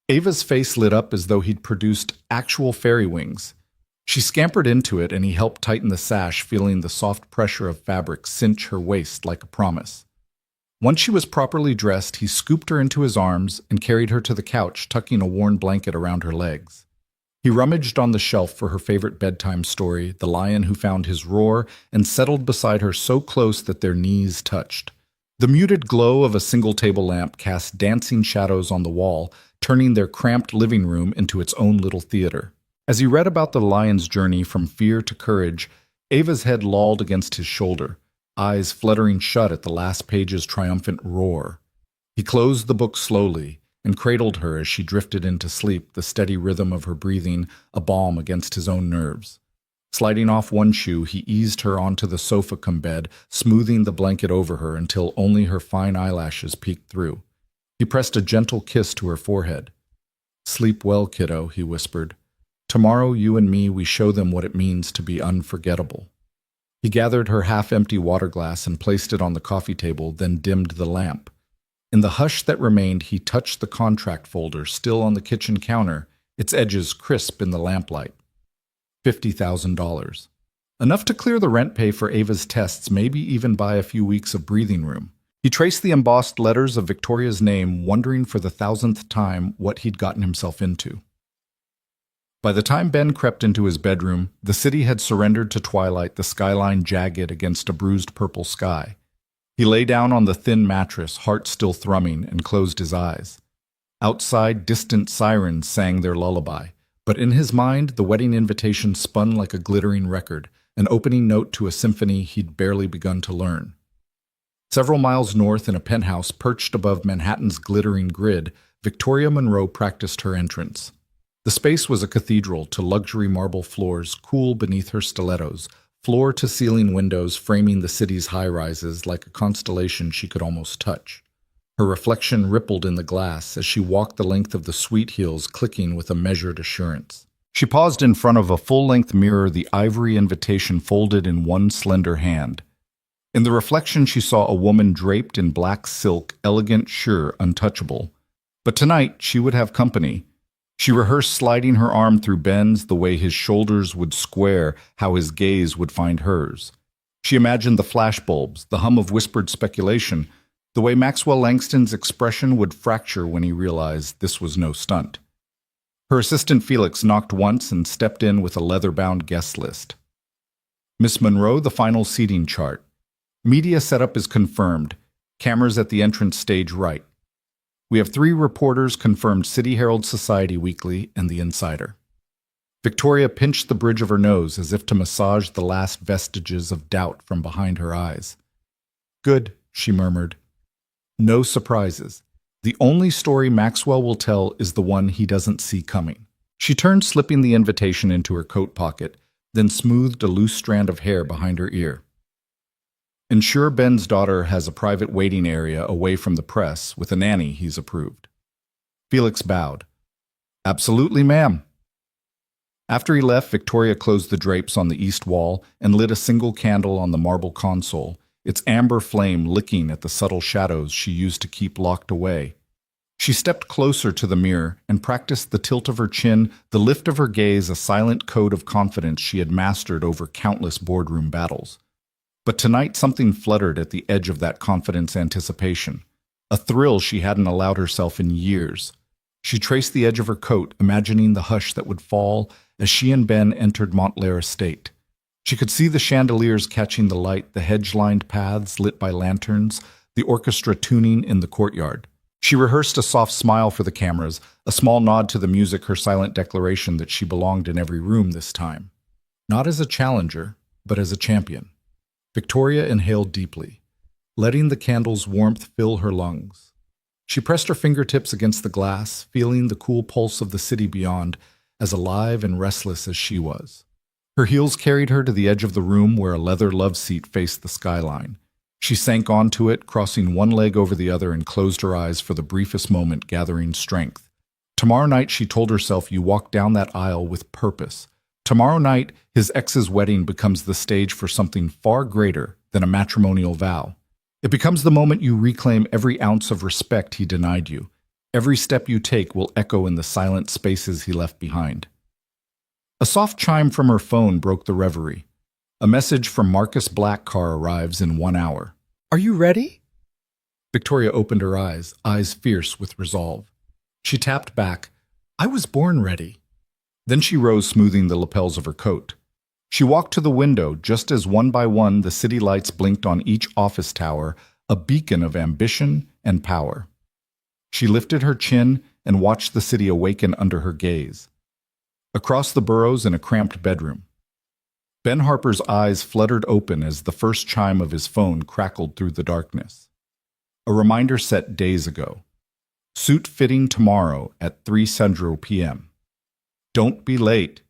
Ava's face lit up as though he'd produced actual fairy wings. She scampered into it, and he helped tighten the sash, feeling the soft pressure of fabric cinch her waist like a promise. Once she was properly dressed, he scooped her into his arms and carried her to the couch, tucking a worn blanket around her legs. He rummaged on the shelf for her favorite bedtime story, The Lion Who Found His Roar, and settled beside her so close that their knees touched. The muted glow of a single table lamp cast dancing shadows on the wall, turning their cramped living room into its own little theater. As he read about the lion's journey from fear to courage, Ava's head lolled against his shoulder, eyes fluttering shut at the last page's triumphant roar. He closed the book slowly and cradled her as she drifted into sleep, the steady rhythm of her breathing a balm against his own nerves. Sliding off one shoe, he eased her onto the sofa-cum bed, smoothing the blanket over her until only her fine eyelashes peeked through. He pressed a gentle kiss to her forehead. "Sleep well, kiddo," he whispered. "Tomorrow, you and me, we show them what it means to be unforgettable." He gathered her half-empty water glass and placed it on the coffee table, then dimmed the lamp. In the hush that remained, he touched the contract folder still on the kitchen counter, its edges crisp in the lamplight. $50,000. Enough to clear the rent pay for Ava's tests, maybe even buy a few weeks of breathing room. He traced the embossed letters of Victoria's name, wondering for the 1,000th time what he'd gotten himself into. By the time Ben crept into his bedroom, the city had surrendered to twilight, the skyline jagged against a bruised purple sky. He lay down on the thin mattress, heart still thrumming, and closed his eyes. Outside, distant sirens sang their lullaby, but in his mind, the wedding invitation spun like a glittering record, an opening note to a symphony he'd barely begun to learn. Several miles north, in a penthouse perched above Manhattan's glittering grid, Victoria Monroe practiced her entrance. The space was a cathedral to luxury marble floors, cool beneath her stilettos, floor-to-ceiling windows framing the city's high-rises like a constellation she could almost touch. Her reflection rippled in the glass as she walked the length of the sweet heels, clicking with a measured assurance. She paused in front of a full-length mirror, the ivory invitation folded in one slender hand. In the reflection, she saw a woman draped in black silk, elegant, sure, untouchable. But tonight, she would have company. She rehearsed sliding her arm through Ben's, the way his shoulders would square, how his gaze would find hers. She imagined the flashbulbs, the hum of whispered speculation, the way Maxwell Langston's expression would fracture when he realized this was no stunt. Her assistant Felix knocked once and stepped in with a leather-bound guest list. "Miss Monroe, the final seating chart. Media setup is confirmed. Cameras at the entrance stage right. We have 3 reporters confirmed: City Herald, Society Weekly, and The Insider." Victoria pinched the bridge of her nose as if to massage the last vestiges of doubt from behind her eyes. "Good," she murmured. "No surprises. The only story Maxwell will tell is the one he doesn't see coming." She turned, slipping the invitation into her coat pocket, then smoothed a loose strand of hair behind her ear. "Ensure Ben's daughter has a private waiting area away from the press, with a nanny he's approved." Felix bowed. "Absolutely, ma'am." After he left, Victoria closed the drapes on the east wall and lit a single candle on the marble console, its amber flame licking at the subtle shadows she used to keep locked away. She stepped closer to the mirror and practiced the tilt of her chin, the lift of her gaze, a silent code of confidence she had mastered over countless boardroom battles. But tonight something fluttered at the edge of that confidence anticipation, a thrill she hadn't allowed herself in years. She traced the edge of her coat, imagining the hush that would fall as she and Ben entered Montclair Estate. She could see the chandeliers catching the light, the hedge-lined paths lit by lanterns, the orchestra tuning in the courtyard. She rehearsed a soft smile for the cameras, a small nod to the music, her silent declaration that she belonged in every room this time. Not as a challenger, but as a champion. Victoria inhaled deeply, letting the candle's warmth fill her lungs. She pressed her fingertips against the glass, feeling the cool pulse of the city beyond, as alive and restless as she was. Her heels carried her to the edge of the room where a leather love seat faced the skyline. She sank onto it, crossing one leg over the other, and closed her eyes for the briefest moment, gathering strength. Tomorrow night, she told herself, you walk down that aisle with purpose. Tomorrow night, his ex's wedding becomes the stage for something far greater than a matrimonial vow. It becomes the moment you reclaim every ounce of respect he denied you. Every step you take will echo in the silent spaces he left behind. A soft chime from her phone broke the reverie. A message from Marcus Blackcar arrives in 1 hour. "Are you ready?" Victoria opened her eyes fierce with resolve. She tapped back, "I was born ready." Then she rose, smoothing the lapels of her coat. She walked to the window just as one by one the city lights blinked on each office tower, a beacon of ambition and power. She lifted her chin and watched the city awaken under her gaze. Across the boroughs in a cramped bedroom, Ben Harper's eyes fluttered open as the first chime of his phone crackled through the darkness. A reminder set days ago. Suit fitting tomorrow at 3 Central p.m. Don't be late.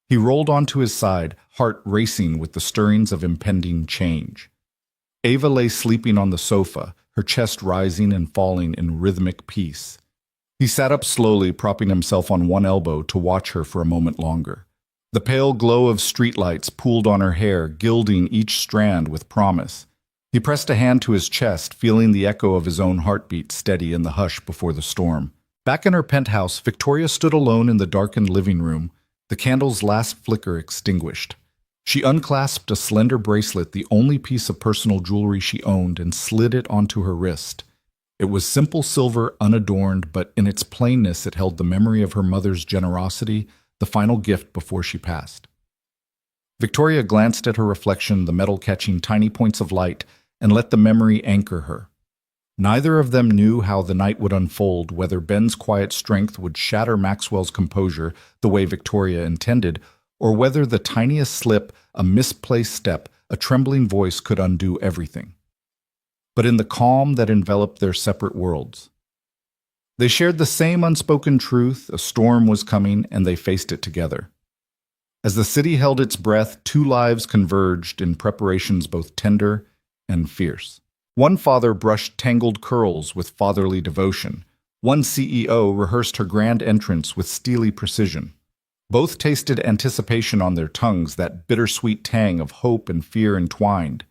He rolled onto his side, heart racing with the stirrings of impending change. Ava lay sleeping on the sofa, her chest rising and falling in rhythmic peace. He sat up slowly, propping himself on one elbow to watch her for a moment longer. The pale glow of streetlights pooled on her hair, gilding each strand with promise. He pressed a hand to his chest, feeling the echo of his own heartbeat steady in the hush before the storm. Back in her penthouse, Victoria stood alone in the darkened living room, the candle's last flicker extinguished. She unclasped a slender bracelet, the only piece of personal jewelry she owned, and slid it onto her wrist. It was simple silver, unadorned, but in its plainness it held the memory of her mother's generosity, the final gift before she passed. Victoria glanced at her reflection, the metal catching tiny points of light, and let the memory anchor her. Neither of them knew how the night would unfold, whether Ben's quiet strength would shatter Maxwell's composure the way Victoria intended, or whether the tiniest slip, a misplaced step, a trembling voice could undo everything. But in the calm that enveloped their separate worlds, they shared the same unspoken truth: a storm was coming, and they faced it together. As the city held its breath, two lives converged in preparations both tender and fierce. One father brushed tangled curls with fatherly devotion. One CEO rehearsed her grand entrance with steely precision. Both tasted anticipation on their tongues, that bittersweet tang of hope and fear entwined.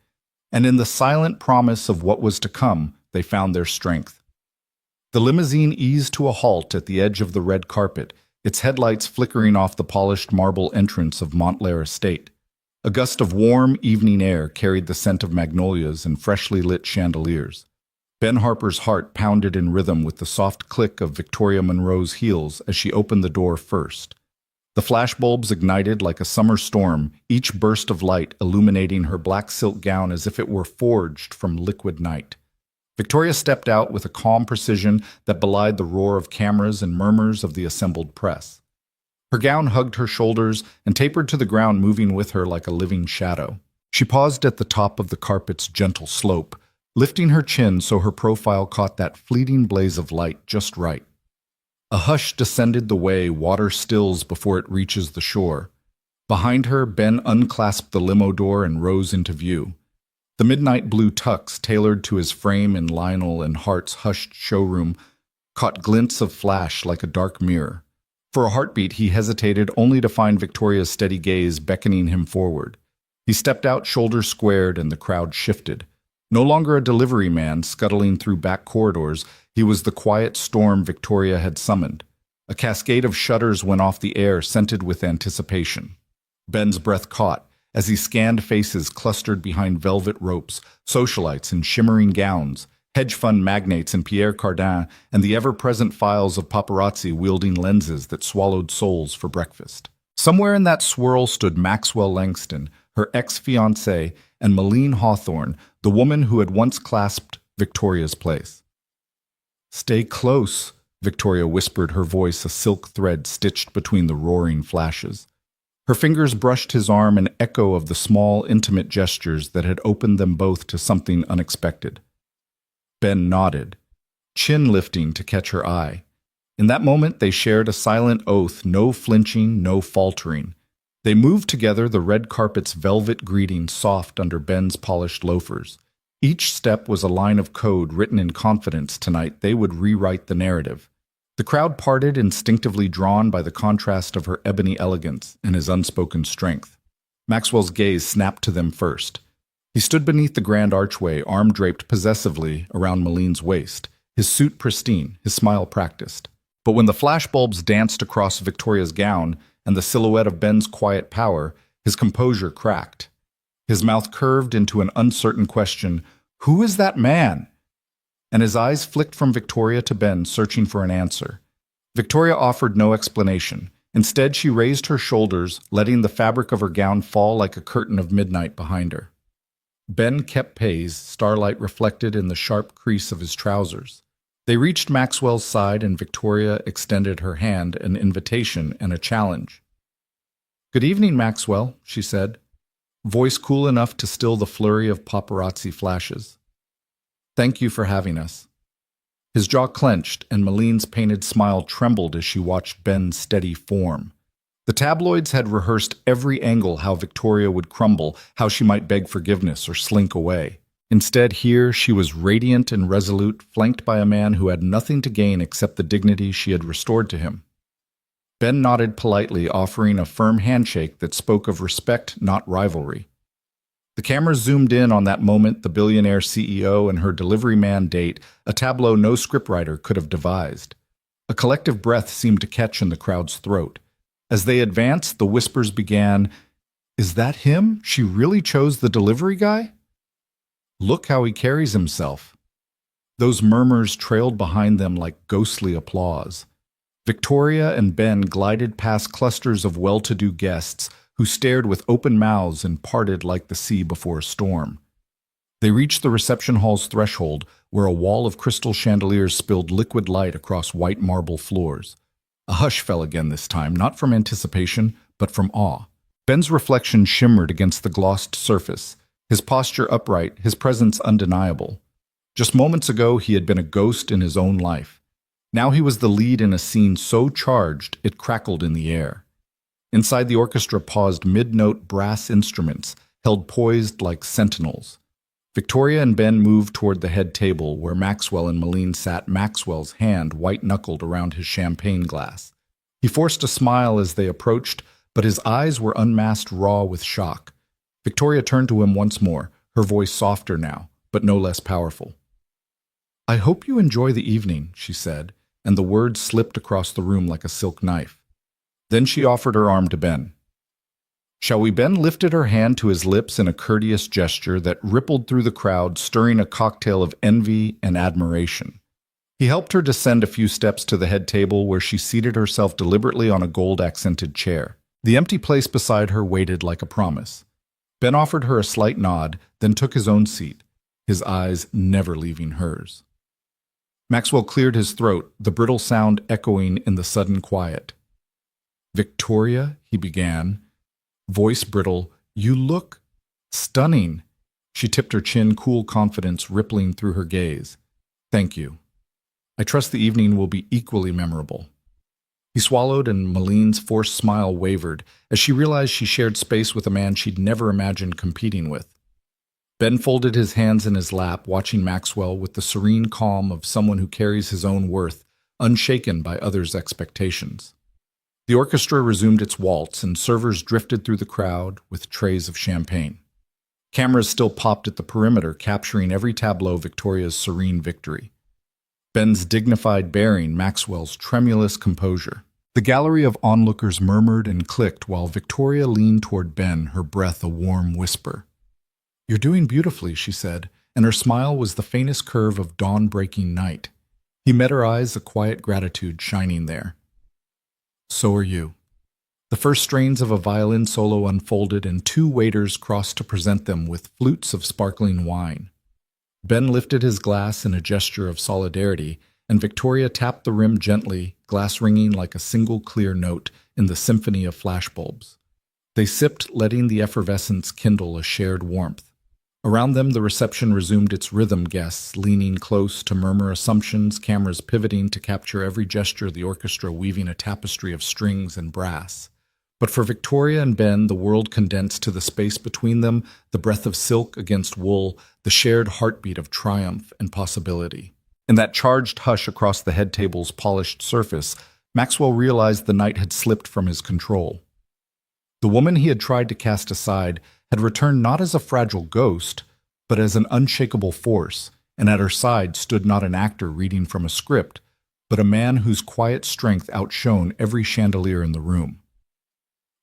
And in the silent promise of what was to come, they found their strength. The limousine eased to a halt at the edge of the red carpet, its headlights flickering off the polished marble entrance of Montclair Estate. A gust of warm evening air carried the scent of magnolias and freshly lit chandeliers. Ben Harper's heart pounded in rhythm with the soft click of Victoria Monroe's heels as she opened the door first. The flashbulbs ignited like a summer storm, each burst of light illuminating her black silk gown as if it were forged from liquid night. Victoria stepped out with a calm precision that belied the roar of cameras and murmurs of the assembled press. Her gown hugged her shoulders and tapered to the ground, moving with her like a living shadow. She paused at the top of the carpet's gentle slope, lifting her chin so her profile caught that fleeting blaze of light just right. A hush descended the way water stills before it reaches the shore. Behind her, Ben unclasped the limo door and rose into view. The midnight blue tux, tailored to his frame in Lionel and Hart's hushed showroom, caught glints of flash like a dark mirror. For a heartbeat, he hesitated, only to find Victoria's steady gaze beckoning him forward. He stepped out, shoulders squared, and the crowd shifted. No longer a delivery man scuttling through back corridors, he was the quiet storm Victoria had summoned. A cascade of shutters went off the air, scented with anticipation. Ben's breath caught as he scanned faces clustered behind velvet ropes, socialites in shimmering gowns, hedge fund magnates in Pierre Cardin, and the ever-present files of paparazzi wielding lenses that swallowed souls for breakfast. Somewhere in that swirl stood Maxwell Langston, her ex-fiancé, and Malene Hawthorne, the woman who had once clasped Victoria's place. "Stay close," Victoria whispered, her voice a silk thread stitched between the roaring flashes. Her fingers brushed his arm, an echo of the small, intimate gestures that had opened them both to something unexpected. Ben nodded, chin lifting to catch her eye. In that moment, they shared a silent oath, no flinching, no faltering. They moved together, the red carpet's velvet greeting soft under Ben's polished loafers. Each step was a line of code written in confidence. Tonight they would rewrite the narrative. The crowd parted, instinctively drawn by the contrast of her ebony elegance and his unspoken strength. Maxwell's gaze snapped to them first. He stood beneath the grand archway, arm draped possessively around Malene's waist, his suit pristine, his smile practiced. But when the flashbulbs danced across Victoria's gown and the silhouette of Ben's quiet power, his composure cracked. His mouth curved into an uncertain question, "Who is that man?" And his eyes flicked from Victoria to Ben, searching for an answer. Victoria offered no explanation. Instead, she raised her shoulders, letting the fabric of her gown fall like a curtain of midnight behind her. Ben kept pace, starlight reflected in the sharp crease of his trousers. They reached Maxwell's side, and Victoria extended her hand, an invitation and a challenge. "Good evening, Maxwell," she said, voice cool enough to still the flurry of paparazzi flashes. "Thank you for having us." His jaw clenched, and Malene's painted smile trembled as she watched Ben's steady form. The tabloids had rehearsed every angle how Victoria would crumble, how she might beg forgiveness or slink away. Instead, here she was radiant and resolute, flanked by a man who had nothing to gain except the dignity she had restored to him. Ben nodded politely, offering a firm handshake that spoke of respect, not rivalry. The cameras zoomed in on that moment, the billionaire CEO and her delivery man date, a tableau no scriptwriter could have devised. A collective breath seemed to catch in the crowd's throat. As they advanced, the whispers began, "Is that him? She really chose the delivery guy? Look how he carries himself." Those murmurs trailed behind them like ghostly applause. Victoria and Ben glided past clusters of well-to-do guests who stared with open mouths and parted like the sea before a storm. They reached the reception hall's threshold, where a wall of crystal chandeliers spilled liquid light across white marble floors. A hush fell again this time, not from anticipation, but from awe. Ben's reflection shimmered against the glossed surface, his posture upright, his presence undeniable. Just moments ago, he had been a ghost in his own life. Now he was the lead in a scene so charged it crackled in the air. Inside the orchestra paused mid-note brass instruments, held poised like sentinels. Victoria and Ben moved toward the head table where Maxwell and Malene sat, Maxwell's hand white-knuckled around his champagne glass. He forced a smile as they approached, but his eyes were unmasked raw with shock. Victoria turned to him once more, her voice softer now, but no less powerful. "I hope you enjoy the evening," she said, and the words slipped across the room like a silk knife. Then she offered her arm to Ben. "Shall we?" Ben lifted her hand to his lips in a courteous gesture that rippled through the crowd, stirring a cocktail of envy and admiration. He helped her descend a few steps to the head table where she seated herself deliberately on a gold-accented chair. The empty place beside her waited like a promise. Ben offered her a slight nod, then took his own seat, his eyes never leaving hers. Maxwell cleared his throat, the brittle sound echoing in the sudden quiet. "Victoria," he began, voice brittle, "you look stunning." She tipped her chin, cool confidence rippling through her gaze. "Thank you. I trust the evening will be equally memorable." He swallowed, and Malene's forced smile wavered as she realized she shared space with a man she'd never imagined competing with. Ben folded his hands in his lap, watching Maxwell with the serene calm of someone who carries his own worth, unshaken by others' expectations. The orchestra resumed its waltz, and servers drifted through the crowd with trays of champagne. Cameras still popped at the perimeter, capturing every tableau Victoria's serene victory. Ben's dignified bearing, Maxwell's tremulous composure. The gallery of onlookers murmured and clicked while Victoria leaned toward Ben, her breath a warm whisper. "You're doing beautifully," she said, and her smile was the faintest curve of dawn-breaking night. He met her eyes, a quiet gratitude shining there. "So are you." The first strains of a violin solo unfolded, and two waiters crossed to present them with flutes of sparkling wine. Ben lifted his glass in a gesture of solidarity, and Victoria tapped the rim gently, glass ringing like a single clear note in the symphony of flashbulbs. They sipped, letting the effervescence kindle a shared warmth. Around them, the reception resumed its rhythm, guests leaning close to murmur assumptions, cameras pivoting to capture every gesture, the orchestra weaving a tapestry of strings and brass. But for Victoria and Ben, the world condensed to the space between them, the breath of silk against wool, the shared heartbeat of triumph and possibility. In that charged hush across the head table's polished surface, Maxwell realized the night had slipped from his control. The woman he had tried to cast aside had returned not as a fragile ghost, but as an unshakable force, and at her side stood not an actor reading from a script, but a man whose quiet strength outshone every chandelier in the room.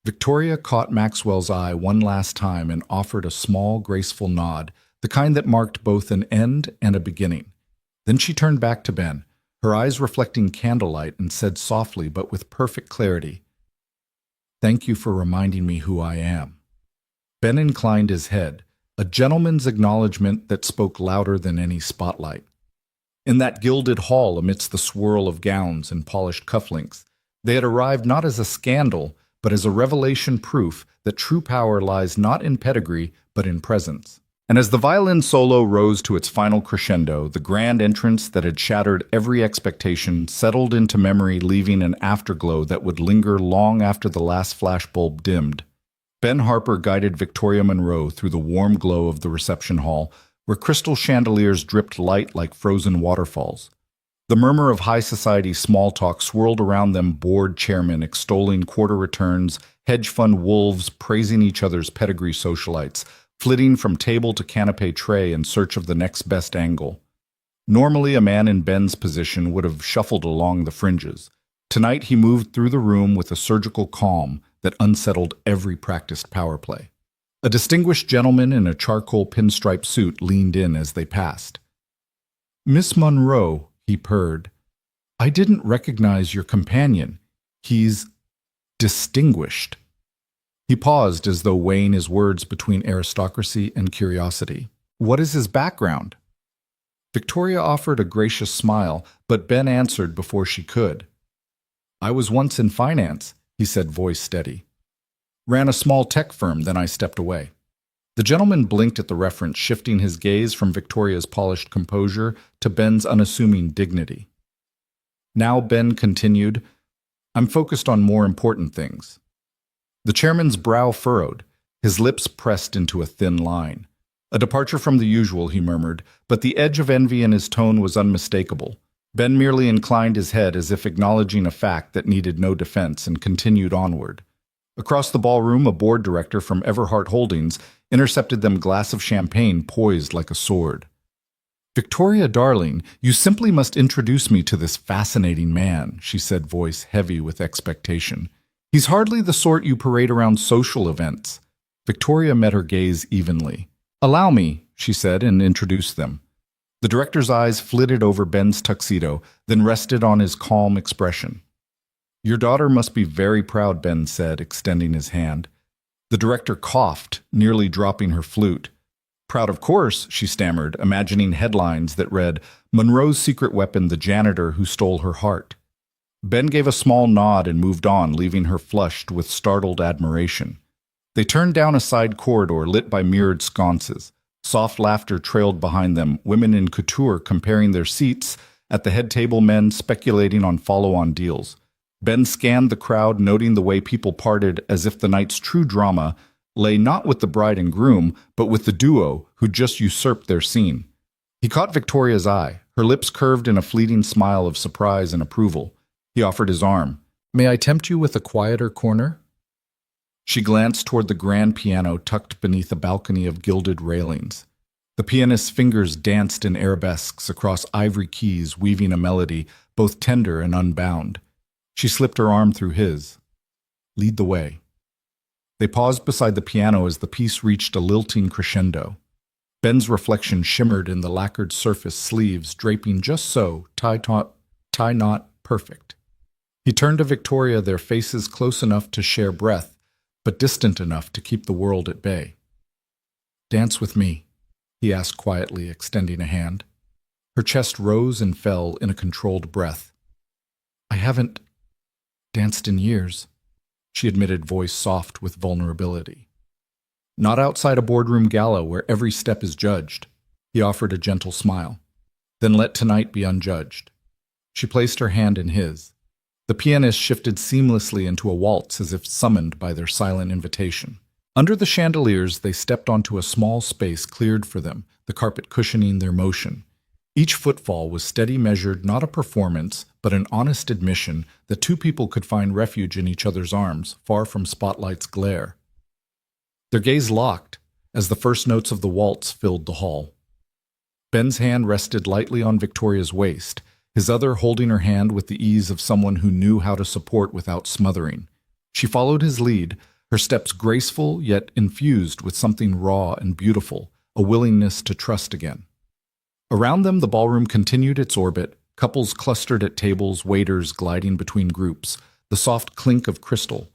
Victoria caught Maxwell's eye one last time and offered a small, graceful nod, the kind that marked both an end and a beginning. Then she turned back to Ben, her eyes reflecting candlelight, and said softly but with perfect clarity, "Thank you for reminding me who I am." Ben inclined his head, a gentleman's acknowledgement that spoke louder than any spotlight. In that gilded hall, amidst the swirl of gowns and polished cufflinks, they had arrived not as a scandal, but as a revelation proof that true power lies not in pedigree, but in presence. And as the violin solo rose to its final crescendo, the grand entrance that had shattered every expectation settled into memory, leaving an afterglow that would linger long after the last flashbulb dimmed. Ben Harper guided Victoria Monroe through the warm glow of the reception hall, where crystal chandeliers dripped light like frozen waterfalls. The murmur of high society small talk swirled around them, board chairmen extolling quarter returns, hedge fund wolves praising each other's pedigree socialites, flitting from table to canapé tray in search of the next best angle. Normally, a man in Ben's position would have shuffled along the fringes. Tonight, he moved through the room with a surgical calm that unsettled every practiced power play. A distinguished gentleman in a charcoal pinstripe suit leaned in as they passed. "Miss Monroe," he purred, "I didn't recognize your companion. He's distinguished." He paused as though weighing his words between aristocracy and curiosity. "What is his background?" Victoria offered a gracious smile, but Ben answered before she could. "I was once in finance," he said, voice steady. "Ran a small tech firm, then I stepped away." The gentleman blinked at the reference, shifting his gaze from Victoria's polished composure to Ben's unassuming dignity. Now Ben continued, "I'm focused on more important things." The chairman's brow furrowed, his lips pressed into a thin line. A departure from the usual, he murmured, but the edge of envy in his tone was unmistakable. Ben merely inclined his head as if acknowledging a fact that needed no defense and continued onward. Across the ballroom, a board director from Everhart Holdings intercepted them, glass of champagne poised like a sword. "Victoria, darling, you simply must introduce me to this fascinating man," she said, voice heavy with expectation. "He's hardly the sort you parade around social events." Victoria met her gaze evenly. "Allow me," she said, and introduced them. The director's eyes flitted over Ben's tuxedo, then rested on his calm expression. "Your daughter must be very proud," Ben said, extending his hand. The director coughed, nearly dropping her flute. "Proud, of course," she stammered, imagining headlines that read, "Monroe's secret weapon, the janitor who stole her heart." Ben gave a small nod and moved on, leaving her flushed with startled admiration. They turned down a side corridor lit by mirrored sconces. Soft laughter trailed behind them, women in couture comparing their seats, at the head table men speculating on follow-on deals. Ben scanned the crowd, noting the way people parted as if the night's true drama lay not with the bride and groom, but with the duo who'd just usurped their scene. He caught Victoria's eye, her lips curved in a fleeting smile of surprise and approval. He offered his arm. "May I tempt you with a quieter corner?" She glanced toward the grand piano tucked beneath a balcony of gilded railings. The pianist's fingers danced in arabesques across ivory keys, weaving a melody both tender and unbound. She slipped her arm through his. "Lead the way." They paused beside the piano as the piece reached a lilting crescendo. Ben's reflection shimmered in the lacquered surface, sleeves draping just so, tie knot perfect. He turned to Victoria, their faces close enough to share breath, but distant enough to keep the world at bay. "Dance with me," he asked quietly, extending a hand. Her chest rose and fell in a controlled breath. "I haven't danced in years," she admitted, voice soft with vulnerability. "Not outside a boardroom gala where every step is judged." He offered a gentle smile. "Then let tonight be unjudged." She placed her hand in his. The pianist shifted seamlessly into a waltz as if summoned by their silent invitation. Under the chandeliers, they stepped onto a small space cleared for them, the carpet cushioning their motion. Each footfall was steady, measured, not a performance, but an honest admission that two people could find refuge in each other's arms, far from spotlight's glare. Their gaze locked as the first notes of the waltz filled the hall. Ben's hand rested lightly on Victoria's waist, his other holding her hand with the ease of someone who knew how to support without smothering. She followed his lead, her steps graceful yet infused with something raw and beautiful, a willingness to trust again. Around them, the ballroom continued its orbit, couples clustered at tables, waiters gliding between groups, the soft clink of crystal.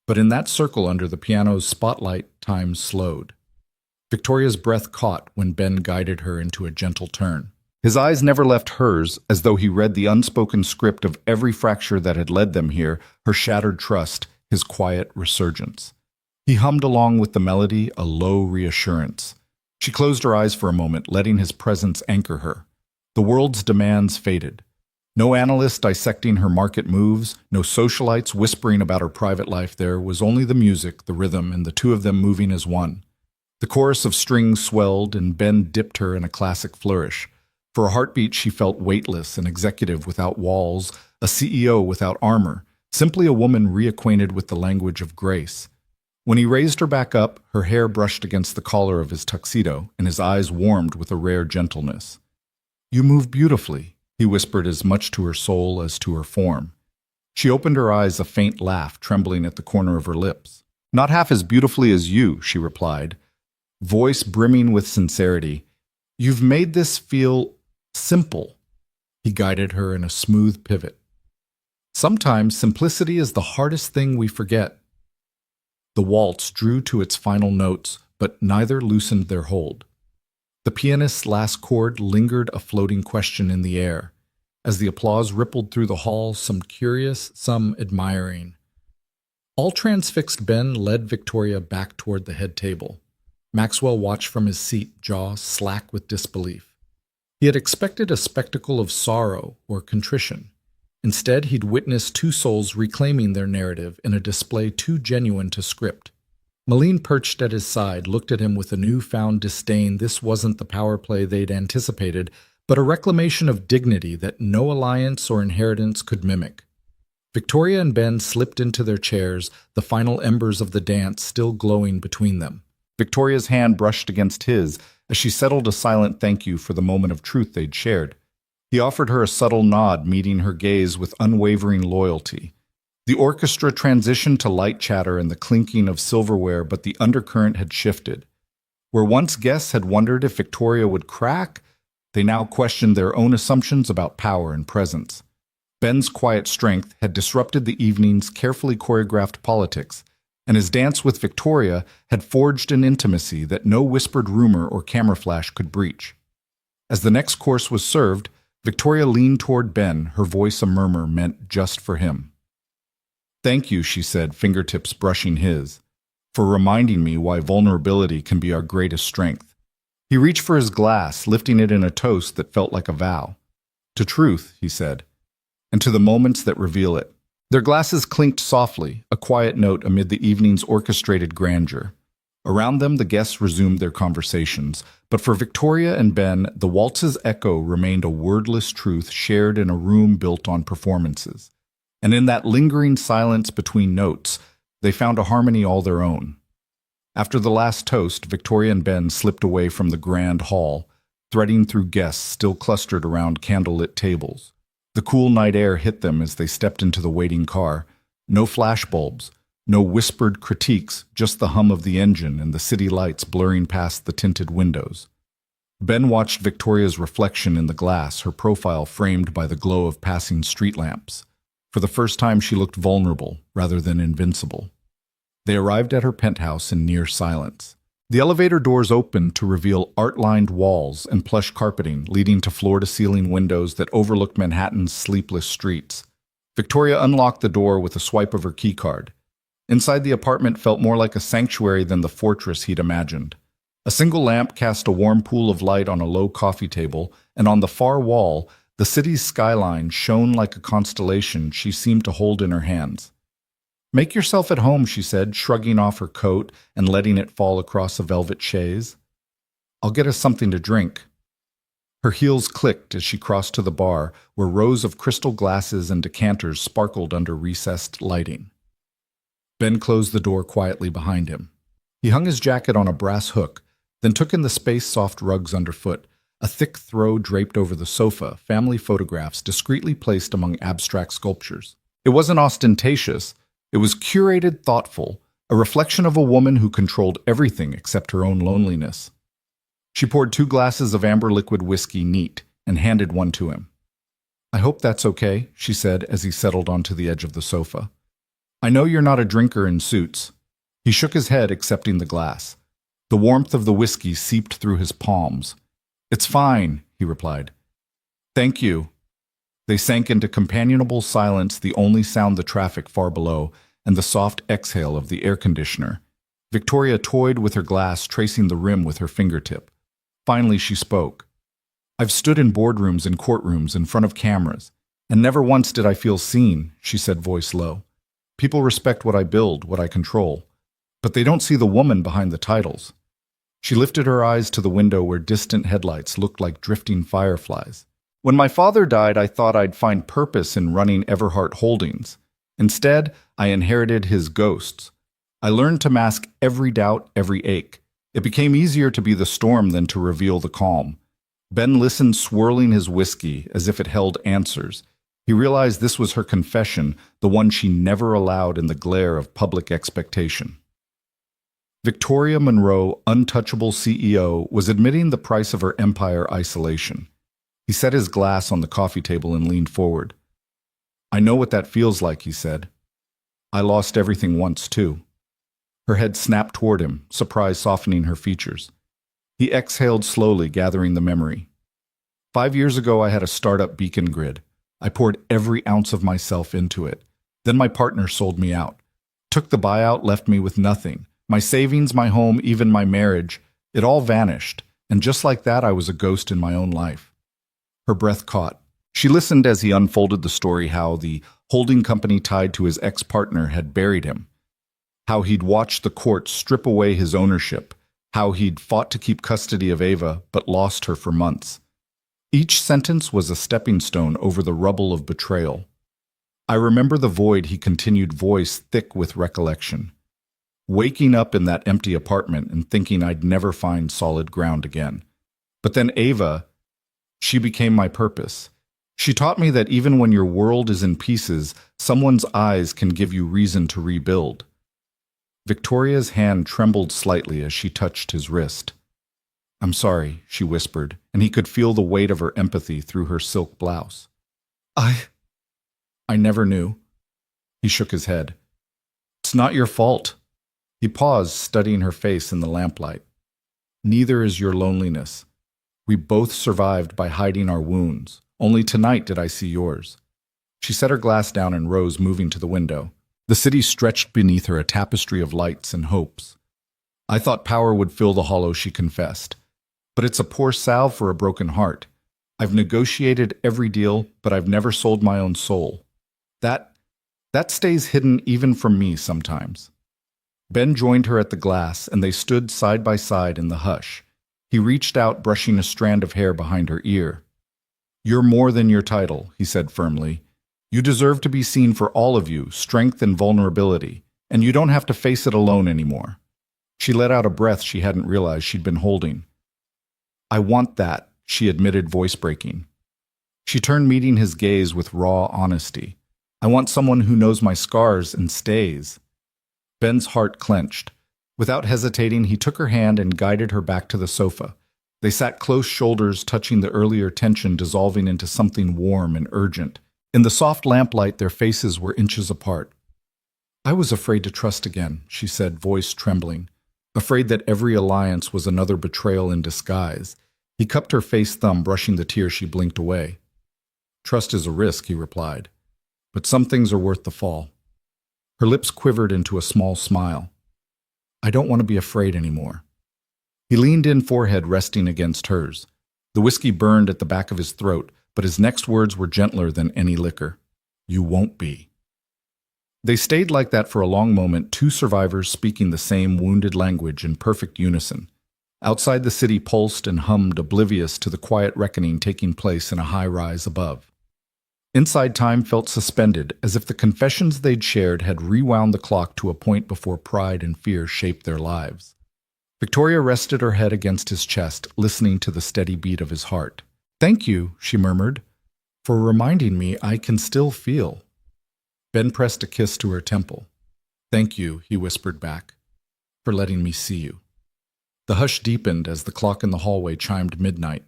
But in that circle under the piano's spotlight, time slowed. Victoria's breath caught when Ben guided her into a gentle turn. His eyes never left hers, as though he read the unspoken script of every fracture that had led them here, her shattered trust, his quiet resurgence. He hummed along with the melody, a low reassurance. She closed her eyes for a moment, letting his presence anchor her. The world's demands faded. No analyst dissecting her market moves, no socialites whispering about her private life. There was only the music, the rhythm, and the two of them moving as one. The chorus of strings swelled, and Ben dipped her in a classic flourish. For a heartbeat, she felt weightless, an executive without walls, a CEO without armor, simply a woman reacquainted with the language of grace. When he raised her back up, her hair brushed against the collar of his tuxedo, and his eyes warmed with a rare gentleness. "You move beautifully," he whispered, as much to her soul as to her form. She opened her eyes, a faint laugh trembling at the corner of her lips. "Not half as beautifully as you," she replied, voice brimming with sincerity. "You've made this feel simple." He guided her in a smooth pivot. "Sometimes simplicity is the hardest thing we forget." The waltz drew to its final notes, but neither loosened their hold. The pianist's last chord lingered, a floating question in the air. As the applause rippled through the hall, some curious, some admiring. All transfixed, Ben led Victoria back toward the head table. Maxwell watched from his seat, jaw slack with disbelief. He had expected a spectacle of sorrow or contrition. Instead, he'd witnessed two souls reclaiming their narrative in a display too genuine to script. Malene, perched at his side, looked at him with a newfound disdain. This wasn't the power play they'd anticipated, but a reclamation of dignity that no alliance or inheritance could mimic. Victoria and Ben slipped into their chairs, the final embers of the dance still glowing between them. Victoria's hand brushed against his as she settled a silent thank you for the moment of truth they'd shared. He offered her a subtle nod, meeting her gaze with unwavering loyalty. The orchestra transitioned to light chatter and the clinking of silverware, but the undercurrent had shifted. Where once guests had wondered if Victoria would crack, they now questioned their own assumptions about power and presence. Ben's quiet strength had disrupted the evening's carefully choreographed politics, and his dance with Victoria had forged an intimacy that no whispered rumor or camera flash could breach. As the next course was served, Victoria leaned toward Ben, her voice a murmur meant just for him. "Thank you," she said, fingertips brushing his, "for reminding me why vulnerability can be our greatest strength." He reached for his glass, lifting it in a toast that felt like a vow. "To truth," he said, "and to the moments that reveal it." Their glasses clinked softly, a quiet note amid the evening's orchestrated grandeur. Around them, the guests resumed their conversations, but for Victoria and Ben, the waltz's echo remained a wordless truth shared in a room built on performances. And in that lingering silence between notes, they found a harmony all their own. After the last toast, Victoria and Ben slipped away from the grand hall, threading through guests still clustered around candlelit tables. The cool night air hit them as they stepped into the waiting car. No flashbulbs, no whispered critiques, just the hum of the engine and the city lights blurring past the tinted windows. Ben watched Victoria's reflection in the glass, her profile framed by the glow of passing street lamps. For the first time, she looked vulnerable rather than invincible. They arrived at her penthouse in near silence. The elevator doors opened to reveal art-lined walls and plush carpeting leading to floor-to-ceiling windows that overlooked Manhattan's sleepless streets. Victoria unlocked the door with a swipe of her keycard. Inside, the apartment felt more like a sanctuary than the fortress he'd imagined. A single lamp cast a warm pool of light on a low coffee table, and on the far wall, the city's skyline shone like a constellation she seemed to hold in her hands. "Make yourself at home," she said, shrugging off her coat and letting it fall across a velvet chaise. "I'll get us something to drink." Her heels clicked as she crossed to the bar, where rows of crystal glasses and decanters sparkled under recessed lighting. Ben closed the door quietly behind him. He hung his jacket on a brass hook, then took in the space-soft rugs underfoot, a thick throw draped over the sofa, family photographs discreetly placed among abstract sculptures. It wasn't ostentatious. It was curated, thoughtful, a reflection of a woman who controlled everything except her own loneliness. She poured 2 glasses of amber liquid whiskey neat and handed one to him. "I hope that's okay," she said as he settled onto the edge of the sofa. "I know you're not a drinker in suits." He shook his head, accepting the glass. The warmth of the whiskey seeped through his palms. "It's fine," he replied. "Thank you." They sank into companionable silence, the only sound the traffic far below, and the soft exhale of the air conditioner. Victoria toyed with her glass, tracing the rim with her fingertip. Finally, she spoke. I've stood in boardrooms and courtrooms in front of cameras, and never once did I feel seen, she said, voice low. People respect what I build, what I control, but they don't see the woman behind the titles. She lifted her eyes to the window where distant headlights looked like drifting fireflies. When my father died, I thought I'd find purpose in running Everhart Holdings. Instead, I inherited his ghosts. I learned to mask every doubt, every ache. It became easier to be the storm than to reveal the calm. Ben listened, swirling his whiskey as if it held answers. He realized this was her confession, the one she never allowed in the glare of public expectation. Victoria Monroe, untouchable CEO, was admitting the price of her empire isolation. He set his glass on the coffee table and leaned forward. I know what that feels like, he said. I lost everything once, too. Her head snapped toward him, surprise softening her features. He exhaled slowly, gathering the memory. 5 years ago, I had a startup Beacon Grid. I poured every ounce of myself into it. Then my partner sold me out. Took the buyout, left me with nothing. My savings, my home, even my marriage, it all vanished. And just like that, I was a ghost in my own life. Her breath caught. She listened as he unfolded the story, how the holding company tied to his ex-partner had buried him, how he'd watched the courts strip away his ownership, how he'd fought to keep custody of Ava but lost her for months. Each sentence was a stepping stone over the rubble of betrayal. I remember the void, he continued, voice thick with recollection. Waking up in that empty apartment and thinking I'd never find solid ground again. But then Ava, she became my purpose. She taught me that even when your world is in pieces, someone's eyes can give you reason to rebuild. Victoria's hand trembled slightly as she touched his wrist. I'm sorry, she whispered, and he could feel the weight of her empathy through her silk blouse. I never knew. He shook his head. It's not your fault. He paused, studying her face in the lamplight. Neither is your loneliness. We both survived by hiding our wounds. Only tonight did I see yours. She set her glass down and rose, moving to the window. The city stretched beneath her, a tapestry of lights and hopes. I thought power would fill the hollow, she confessed. But it's a poor salve for a broken heart. I've negotiated every deal, but I've never sold my own soul. That stays hidden even from me sometimes. Ben joined her at the glass, and they stood side by side in the hush. He reached out, brushing a strand of hair behind her ear. You're more than your title, he said firmly. You deserve to be seen for all of you, strength and vulnerability, and you don't have to face it alone anymore. She let out a breath she hadn't realized she'd been holding. I want that, she admitted, voice breaking. She turned, meeting his gaze with raw honesty. I want someone who knows my scars and stays. Ben's heart clenched. Without hesitating, he took her hand and guided her back to the sofa. They sat close, shoulders touching, the earlier tension dissolving into something warm and urgent. In the soft lamplight, their faces were inches apart. I was afraid to trust again, she said, voice trembling. Afraid that every alliance was another betrayal in disguise. He cupped her face, thumb brushing the tear. She blinked away. Trust is a risk, he replied. But some things are worth the fall. Her lips quivered into a small smile. I don't want to be afraid anymore. He leaned in, forehead resting against hers. The whiskey burned at the back of his throat, but his next words were gentler than any liquor. You won't be. They stayed like that for a long moment, two survivors speaking the same wounded language in perfect unison. Outside, the city pulsed and hummed, oblivious to the quiet reckoning taking place in a high-rise above. Inside, time felt suspended, as if the confessions they'd shared had rewound the clock to a point before pride and fear shaped their lives. Victoria rested her head against his chest, listening to the steady beat of his heart. Thank you, she murmured, for reminding me I can still feel. Ben pressed a kiss to her temple. Thank you, he whispered back, for letting me see you. The hush deepened as the clock in the hallway chimed midnight.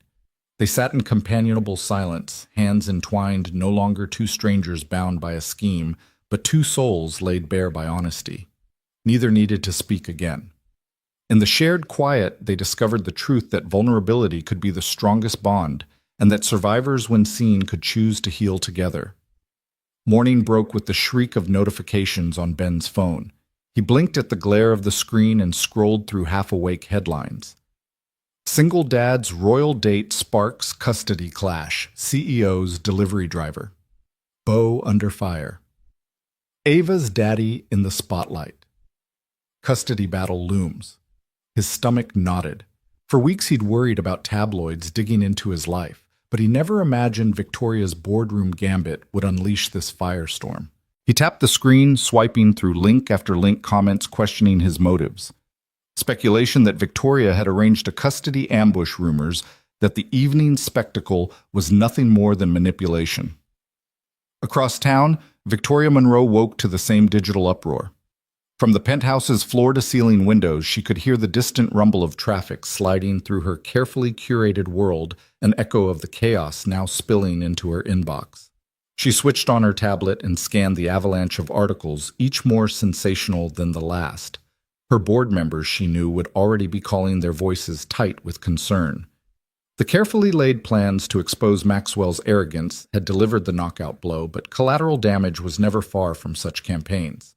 They sat in companionable silence, hands entwined, no longer two strangers bound by a scheme, but two souls laid bare by honesty. Neither needed to speak again. In the shared quiet, they discovered the truth that vulnerability could be the strongest bond, and that survivors, when seen, could choose to heal together. Morning broke with the shriek of notifications on Ben's phone. He blinked at the glare of the screen and scrolled through half-awake headlines. Single dad's royal date sparks custody clash. CEO's delivery driver. Beau under fire. Ava's daddy in the spotlight. Custody battle looms. His stomach knotted. For weeks he'd worried about tabloids digging into his life, but he never imagined Victoria's boardroom gambit would unleash this firestorm. He tapped the screen, swiping through link after link comments questioning his motives. Speculation that Victoria had arranged a custody ambush, rumors that the evening spectacle was nothing more than manipulation. Across town, Victoria Monroe woke to the same digital uproar. From the penthouse's floor-to-ceiling windows, she could hear the distant rumble of traffic sliding through her carefully curated world, an echo of the chaos now spilling into her inbox. She switched on her tablet and scanned the avalanche of articles, each more sensational than the last. Her board members, she knew, would already be calling their voices tight with concern. The carefully laid plans to expose Maxwell's arrogance had delivered the knockout blow, but collateral damage was never far from such campaigns.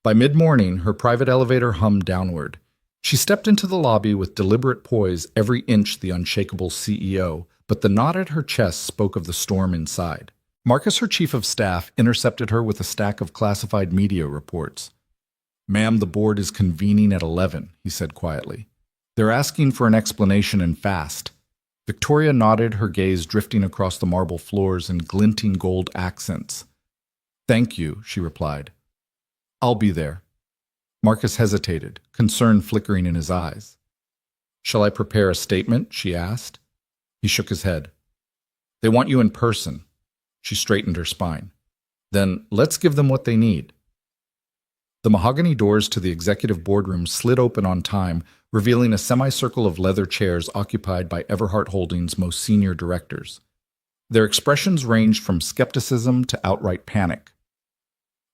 By mid-morning, her private elevator hummed downward. She stepped into the lobby with deliberate poise, every inch the unshakable CEO, but the knot at her chest spoke of the storm inside. Marcus, her chief of staff, intercepted her with a stack of classified media reports. "Ma'am, the board is convening at 11, he said quietly. "They're asking for an explanation and fast." Victoria nodded, her gaze drifting across the marble floors in glinting gold accents. "Thank you," she replied. "I'll be there." Marcus hesitated, concern flickering in his eyes. "Shall I prepare a statement?" she asked. He shook his head. "They want you in person." She straightened her spine. "Then let's give them what they need." The mahogany doors to the executive boardroom slid open on time, revealing a semicircle of leather chairs occupied by Everhart Holdings' most senior directors. Their expressions ranged from skepticism to outright panic.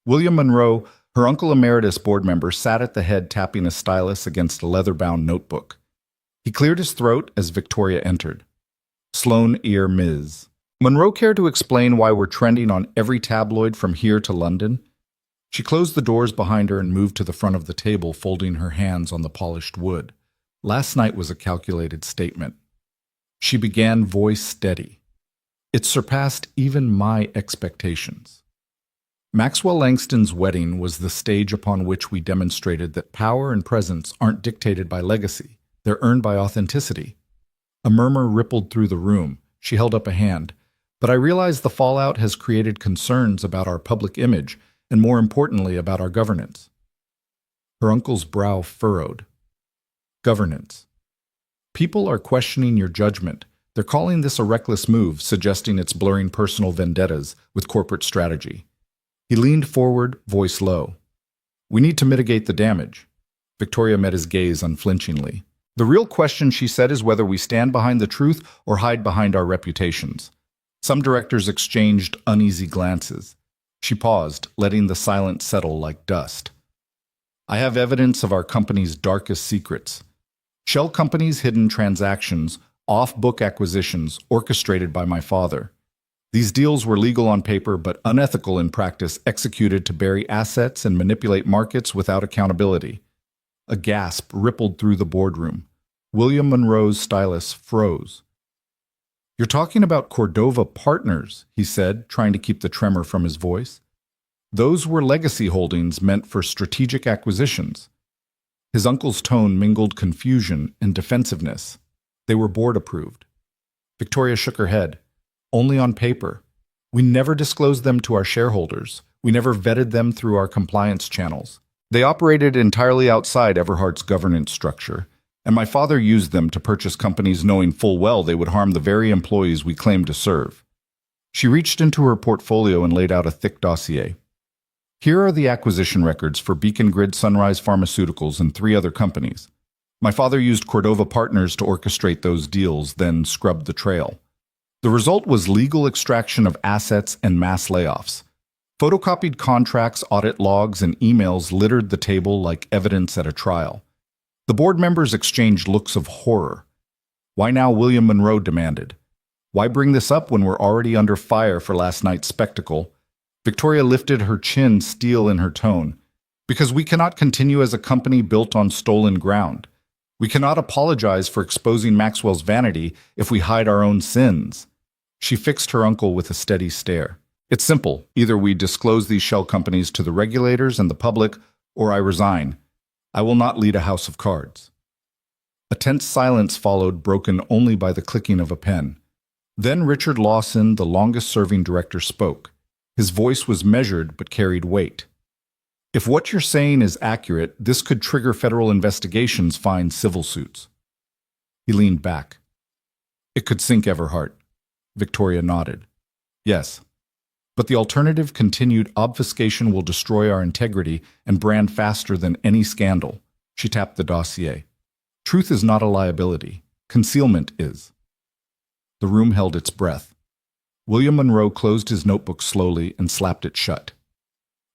William Monroe, her uncle emeritus board member, sat at the head, tapping a stylus against a leather-bound notebook. He cleared his throat as Victoria entered. "Sloane Ear Ms. Monroe, care to explain why we're trending on every tabloid from here to London?" She closed the doors behind her and moved to the front of the table, folding her hands on the polished wood. Last night was a calculated statement. She began, voice steady. It surpassed even my expectations. Maxwell Langston's wedding was the stage upon which we demonstrated that power and presence aren't dictated by legacy, they're earned by authenticity. A murmur rippled through the room. She held up a hand. "But I realize the fallout has created concerns about our public image, and more importantly, about our governance." Her uncle's brow furrowed. "Governance. People are questioning your judgment. They're calling this a reckless move, suggesting it's blurring personal vendettas with corporate strategy." He leaned forward, voice low. "We need to mitigate the damage." Victoria met his gaze unflinchingly. "The real question," she said, "is whether we stand behind the truth or hide behind our reputations." Some directors exchanged uneasy glances. She paused, letting the silence settle like dust. "I have evidence of our company's darkest secrets. Shell companies' hidden transactions, off-book acquisitions orchestrated by my father. These deals were legal on paper but unethical in practice, executed to bury assets and manipulate markets without accountability." A gasp rippled through the boardroom. William Monroe's stylus froze. "You're talking about Cordova Partners," he said, trying to keep the tremor from his voice. "Those were legacy holdings meant for strategic acquisitions." His uncle's tone mingled confusion and defensiveness. "They were board-approved." Victoria shook her head. "Only on paper. We never disclosed them to our shareholders. We never vetted them through our compliance channels. They operated entirely outside Everhart's governance structure, and my father used them to purchase companies knowing full well they would harm the very employees we claimed to serve." She reached into her portfolio and laid out a thick dossier. "Here are the acquisition records for Beacon Grid, Sunrise Pharmaceuticals, and 3 other companies. My father used Cordova Partners to orchestrate those deals, then scrubbed the trail. The result was legal extraction of assets and mass layoffs. Photocopied contracts, audit logs, and emails littered the table like evidence at a trial. The board members exchanged looks of horror. "Why now?" William Monroe demanded. "Why bring this up when we're already under fire for last night's spectacle?" Victoria lifted her chin, steel in her tone. Because we cannot continue as a company built on stolen ground. We cannot apologize for exposing Maxwell's vanity if we hide our own sins. She fixed her uncle with a steady stare. It's simple. Either we disclose these shell companies to the regulators and the public, or I resign. I will not lead a house of cards. A tense silence followed, broken only by the clicking of a pen. Then Richard Lawson, the longest-serving director, spoke. His voice was measured but carried weight. If what you're saying is accurate, this could trigger federal investigations, fine civil suits. He leaned back. It could sink Everhart. Victoria nodded. Yes. But the alternative, continued obfuscation, will destroy our integrity and brand faster than any scandal. She tapped the dossier. Truth is not a liability. Concealment is. The room held its breath. William Monroe closed his notebook slowly and slapped it shut.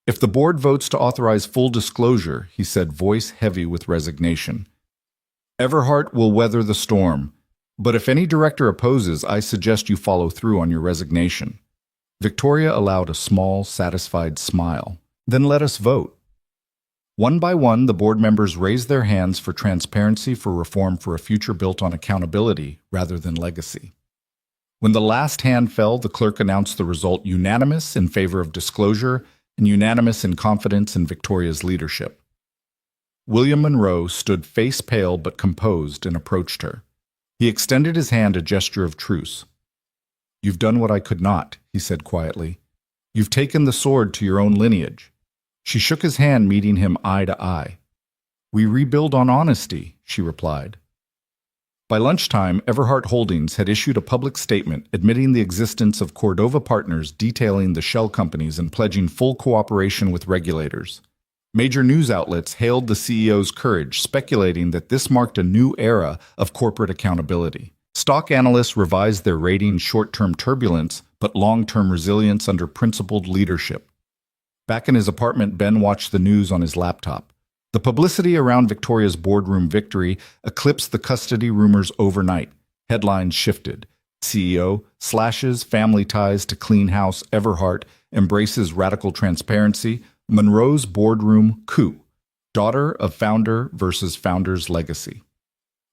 If the board votes to authorize full disclosure, he said, voice heavy with resignation, Everhart will weather the storm, but if any director opposes, I suggest you follow through on your resignation. Victoria allowed a small, satisfied smile. Then let us vote. One by one, the board members raised their hands for transparency, for reform, for a future built on accountability rather than legacy. When the last hand fell, the clerk announced the result unanimous in favor of disclosure and unanimous in confidence in Victoria's leadership. William Monroe stood face pale but composed and approached her. He extended his hand, a gesture of truce. You've done what I could not, he said quietly. You've taken the sword to your own lineage. She shook his hand, meeting him eye to eye. We rebuild on honesty, she replied. By lunchtime, Everhart Holdings had issued a public statement admitting the existence of Cordova Partners, detailing the shell companies and pledging full cooperation with regulators. Major news outlets hailed the CEO's courage, speculating that this marked a new era of corporate accountability. Stock analysts revised their rating, short-term turbulence, but long-term resilience under principled leadership. Back in his apartment, Ben watched the news on his laptop. The publicity around Victoria's boardroom victory eclipsed the custody rumors overnight. Headlines shifted. CEO slashes family ties to clean house. Everhart embraces radical transparency. Monroe's boardroom coup. Daughter of founder versus founder's legacy.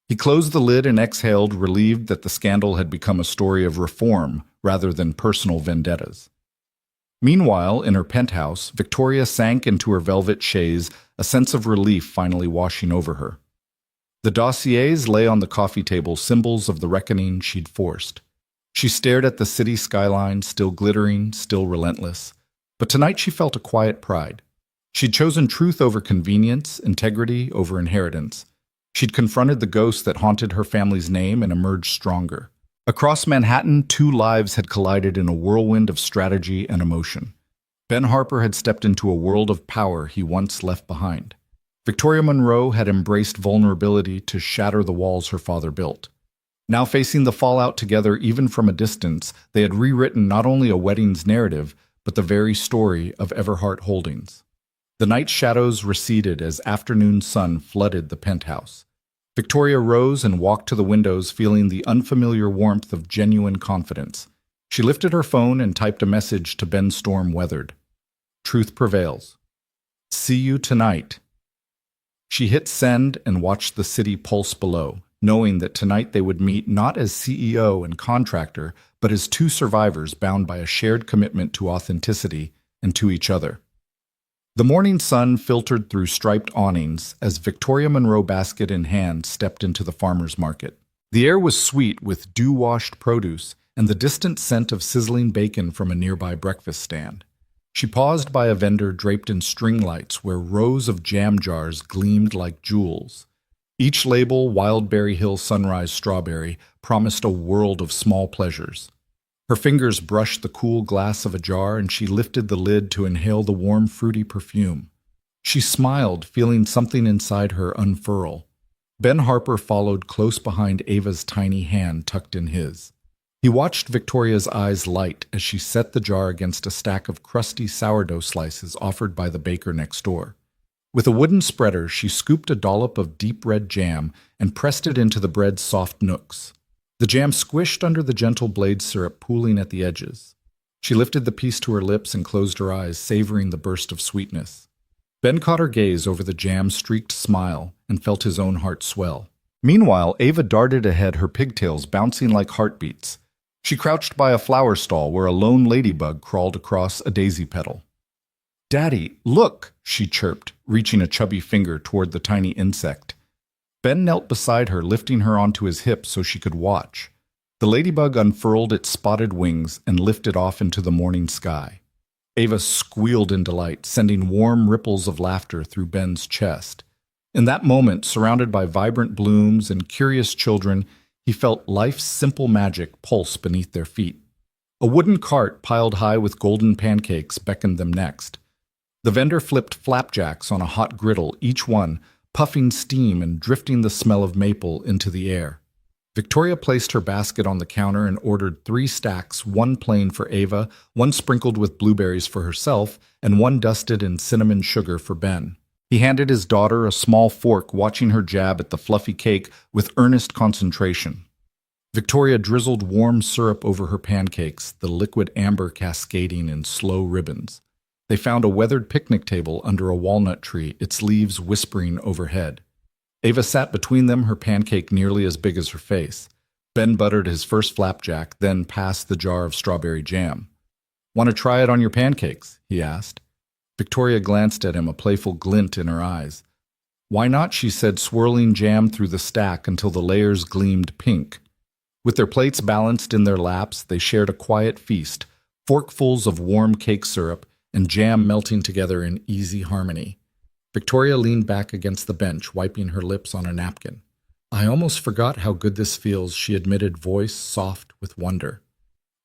He closed the lid and exhaled, relieved that the scandal had become a story of reform rather than personal vendettas. Meanwhile, in her penthouse, Victoria sank into her velvet chaise, a sense of relief finally washing over her. The dossiers lay on the coffee table, symbols of the reckoning she'd forced. She stared at the city skyline, still glittering, still relentless. But tonight she felt a quiet pride. She'd chosen truth over convenience, integrity over inheritance. She'd confronted the ghost that haunted her family's name and emerged stronger. Across Manhattan, two lives had collided in a whirlwind of strategy and emotion. Ben Harper had stepped into a world of power he once left behind. Victoria Monroe had embraced vulnerability to shatter the walls her father built. Now facing the fallout together, even from a distance, they had rewritten not only a wedding's narrative, but the very story of Everhart Holdings. The night shadows receded as afternoon sun flooded the penthouse. Victoria rose and walked to the windows, feeling the unfamiliar warmth of genuine confidence. She lifted her phone and typed a message to Ben Storm Weathered. Truth prevails. See you tonight. She hit send and watched the city pulse below, knowing that tonight they would meet not as CEO and contractor, but as two survivors bound by a shared commitment to authenticity and to each other. The morning sun filtered through striped awnings as Victoria Monroe, basket in hand, stepped into the farmer's market. The air was sweet with dew-washed produce and the distant scent of sizzling bacon from a nearby breakfast stand. She paused by a vendor draped in string lights where rows of jam jars gleamed like jewels. Each label, Wildberry Hill Sunrise Strawberry, promised a world of small pleasures. Her fingers brushed the cool glass of a jar and she lifted the lid to inhale the warm, fruity perfume. She smiled, feeling something inside her unfurl. Ben Harper followed close behind Ava's tiny hand tucked in his. He watched Victoria's eyes light as she set the jar against a stack of crusty sourdough slices offered by the baker next door. With a wooden spreader, she scooped a dollop of deep red jam and pressed it into the bread's soft nooks. The jam squished under the gentle blade syrup pooling at the edges. She lifted the piece to her lips and closed her eyes, savoring the burst of sweetness. Ben caught her gaze over the jam-streaked smile and felt his own heart swell. Meanwhile, Ava darted ahead, her pigtails bouncing like heartbeats. She crouched by a flower stall where a lone ladybug crawled across a daisy petal. "Daddy, look!" she chirped, reaching a chubby finger toward the tiny insect. Ben knelt beside her, lifting her onto his hip so she could watch. The ladybug unfurled its spotted wings and lifted off into the morning sky. Ava squealed in delight, sending warm ripples of laughter through Ben's chest. In that moment, surrounded by vibrant blooms and curious children, he felt life's simple magic pulse beneath their feet. A wooden cart piled high with golden pancakes beckoned them next. The vendor flipped flapjacks on a hot griddle, each one puffing steam and drifting the smell of maple into the air. Victoria placed her basket on the counter and ordered 3 stacks, 1 plain for Ava, 1 sprinkled with blueberries for herself, and 1 dusted in cinnamon sugar for Ben. He handed his daughter a small fork, watching her jab at the fluffy cake with earnest concentration. Victoria drizzled warm syrup over her pancakes, the liquid amber cascading in slow ribbons. They found a weathered picnic table under a walnut tree, its leaves whispering overhead. Ava sat between them, her pancake nearly as big as her face. Ben buttered his first flapjack, then passed the jar of strawberry jam. "Want to try it on your pancakes?" he asked. Victoria glanced at him, a playful glint in her eyes. "Why not?" she said, swirling jam through the stack until the layers gleamed pink. With their plates balanced in their laps, they shared a quiet feast, forkfuls of warm cake syrup and jam melting together in easy harmony. Victoria leaned back against the bench, wiping her lips on a napkin. "I almost forgot how good this feels," she admitted, voice soft with wonder.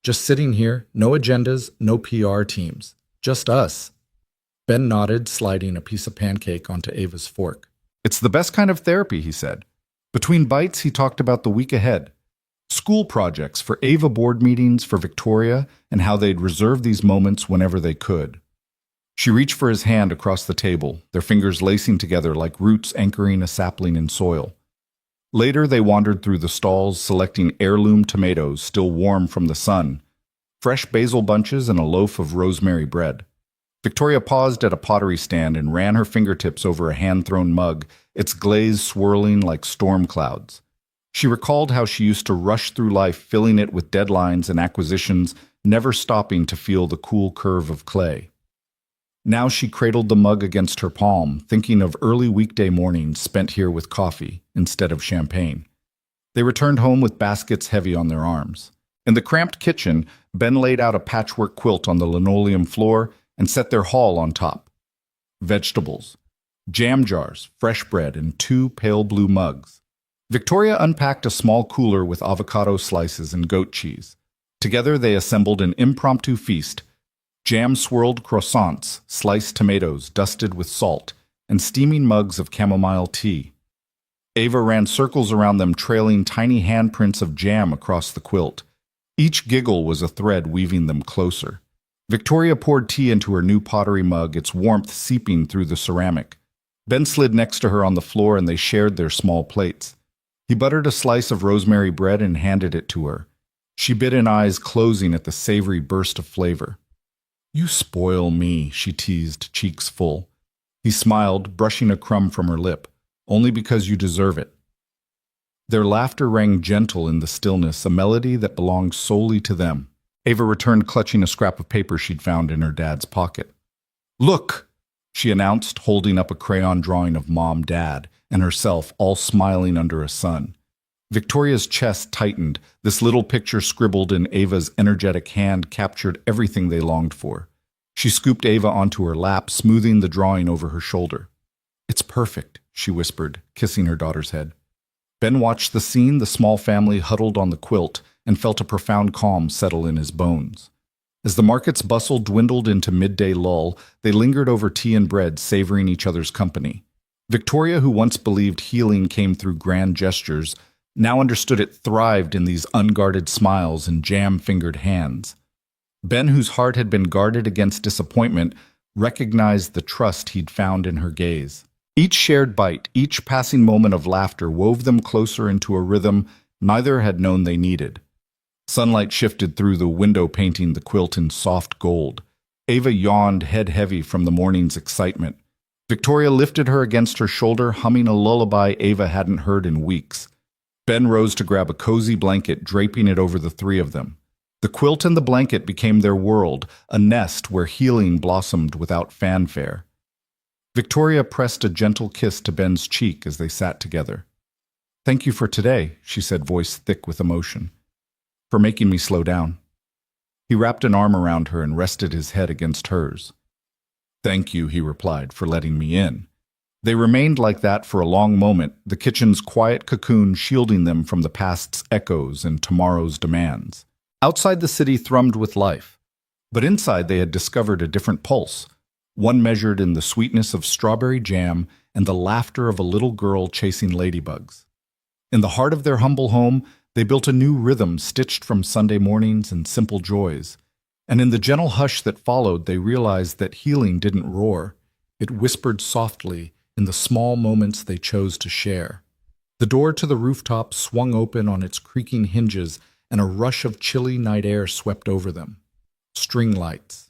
"Just sitting here, no agendas, no PR teams. Just us." Ben nodded, sliding a piece of pancake onto Ava's fork. "It's the best kind of therapy," he said. Between bites, he talked about the week ahead. School projects for Ava, board meetings for Victoria, and how they'd reserve these moments whenever they could. She reached for his hand across the table, their fingers lacing together like roots anchoring a sapling in soil. Later, they wandered through the stalls, selecting heirloom tomatoes still warm from the sun, fresh basil bunches, and a loaf of rosemary bread. Victoria paused at a pottery stand and ran her fingertips over a hand-thrown mug, its glaze swirling like storm clouds. She recalled how she used to rush through life, filling it with deadlines and acquisitions, never stopping to feel the cool curve of clay. Now she cradled the mug against her palm, thinking of early weekday mornings spent here with coffee instead of champagne. They returned home with baskets heavy on their arms. In the cramped kitchen, Ben laid out a patchwork quilt on the linoleum floor and set their haul on top. Vegetables, jam jars, fresh bread, and 2 pale blue mugs. Victoria unpacked a small cooler with avocado slices and goat cheese. Together they assembled an impromptu feast: jam-swirled croissants, sliced tomatoes dusted with salt, and steaming mugs of chamomile tea. Ava ran circles around them, trailing tiny handprints of jam across the quilt. Each giggle was a thread weaving them closer. Victoria poured tea into her new pottery mug, its warmth seeping through the ceramic. Ben slid next to her on the floor and they shared their small plates. He buttered a slice of rosemary bread and handed it to her. She bit in, eyes closing at the savory burst of flavor. "You spoil me," she teased, cheeks full. He smiled, brushing a crumb from her lip. "Only because you deserve it." Their laughter rang gentle in the stillness, a melody that belonged solely to them. Ava returned, clutching a scrap of paper she'd found in her dad's pocket. "Look!" she announced, holding up a crayon drawing of Mom, Dad, and herself, all smiling under a sun. Victoria's chest tightened. This little picture scribbled in Ava's energetic hand captured everything they longed for. She scooped Ava onto her lap, smoothing the drawing over her shoulder. "It's perfect," she whispered, kissing her daughter's head. Ben watched the scene, the small family huddled on the quilt, and felt a profound calm settle in his bones. As the market's bustle dwindled into midday lull, they lingered over tea and bread, savoring each other's company. Victoria, who once believed healing came through grand gestures, now understood it thrived in these unguarded smiles and jam-fingered hands. Ben, whose heart had been guarded against disappointment, recognized the trust he'd found in her gaze. Each shared bite, each passing moment of laughter wove them closer into a rhythm neither had known they needed. Sunlight shifted through the window, painting the quilt in soft gold. Ava yawned, head heavy from the morning's excitement. Victoria lifted her against her shoulder, humming a lullaby Ava hadn't heard in weeks. Ben rose to grab a cozy blanket, draping it over the three of them. The quilt and the blanket became their world, a nest where healing blossomed without fanfare. Victoria pressed a gentle kiss to Ben's cheek as they sat together. "Thank you for today," she said, voice thick with emotion. "For making me slow down." He wrapped an arm around her and rested his head against hers. "Thank you," he replied, "for letting me in." They remained like that for a long moment, the kitchen's quiet cocoon shielding them from the past's echoes and tomorrow's demands. Outside the city thrummed with life, but inside they had discovered a different pulse, one measured in the sweetness of strawberry jam and the laughter of a little girl chasing ladybugs. In the heart of their humble home, they built a new rhythm stitched from Sunday mornings and simple joys. And in the gentle hush that followed, they realized that healing didn't roar. It whispered softly in the small moments they chose to share. The door to the rooftop swung open on its creaking hinges, and a rush of chilly night air swept over them. String lights.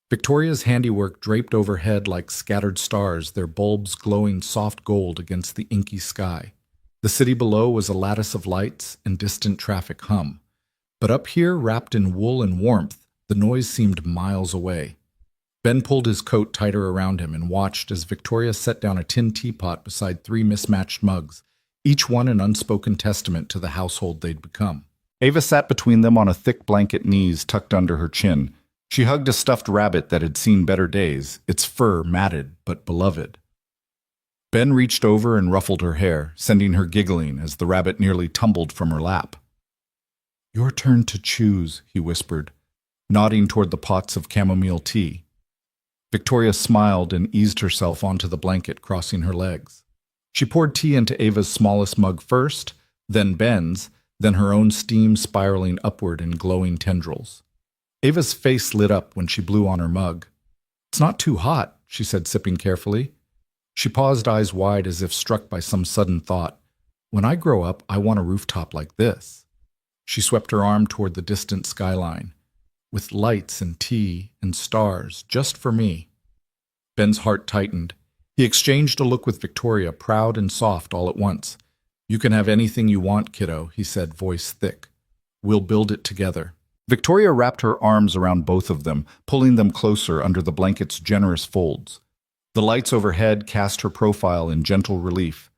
Victoria's handiwork draped overhead like scattered stars, their bulbs glowing soft gold against the inky sky. The city below was a lattice of lights and distant traffic hum. But up here, wrapped in wool and warmth, the noise seemed miles away. Ben pulled his coat tighter around him and watched as Victoria set down a tin teapot beside three mismatched mugs, each one an unspoken testament to the household they'd become. Ava sat between them on a thick blanket, knees tucked under her chin. She hugged a stuffed rabbit that had seen better days, its fur matted but beloved. Ben reached over and ruffled her hair, sending her giggling as the rabbit nearly tumbled from her lap. "Your turn to choose," he whispered, nodding toward the pots of chamomile tea. Victoria smiled and eased herself onto the blanket, crossing her legs. She poured tea into Ava's smallest mug first, then Ben's, then her own steam spiraling upward in glowing tendrils. Ava's face lit up when she blew on her mug. "It's not too hot," she said, sipping carefully. She paused, eyes wide as if struck by some sudden thought. "When I grow up, I want a rooftop like this." She swept her arm toward the distant skyline, with lights and tea and stars, just for me. Ben's heart tightened. He exchanged a look with Victoria, proud and soft all at once. "You can have anything you want, kiddo," he said, voice thick. "We'll build it together." Victoria wrapped her arms around both of them, pulling them closer under the blanket's generous folds. The lights overhead cast her profile in gentle relief.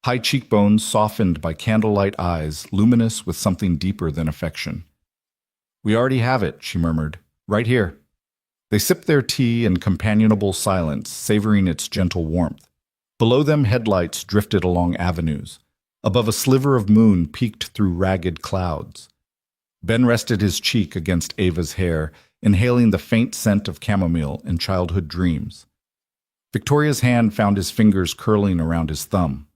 High cheekbones softened by candlelight eyes, luminous with something deeper than affection. "We already have it," she murmured. "Right here." They sipped their tea in companionable silence, savoring its gentle warmth. Below them, headlights drifted along avenues. Above, a sliver of moon peeked through ragged clouds. Ben rested his cheek against Ava's hair, inhaling the faint scent of chamomile and childhood dreams. Victoria's hand found his fingers curling around his thumb.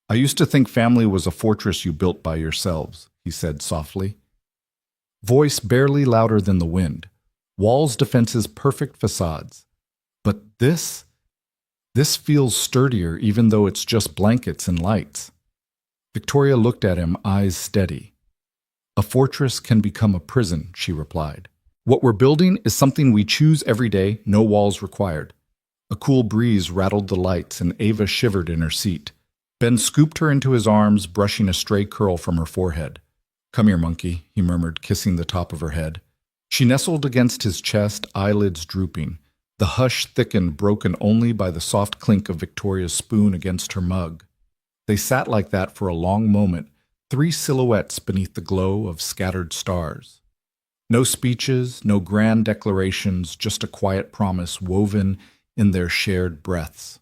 "I used to think family was a fortress you built by yourselves," he said softly. Voice barely louder than the wind. Walls, defenses, perfect facades. But this feels sturdier even though it's just blankets and lights. Victoria looked at him, eyes steady. "A fortress can become a prison," she replied. "What we're building is something we choose every day, no walls required." A cool breeze rattled the lights, and Ava shivered in her seat. Ben scooped her into his arms, brushing a stray curl from her forehead. "Come here, monkey," he murmured, kissing the top of her head. She nestled against his chest, eyelids drooping. The hush thickened, broken only by the soft clink of Victoria's spoon against her mug. They sat like that for a long moment, three silhouettes beneath the glow of scattered stars. No speeches, no grand declarations, just a quiet promise woven in their shared breaths.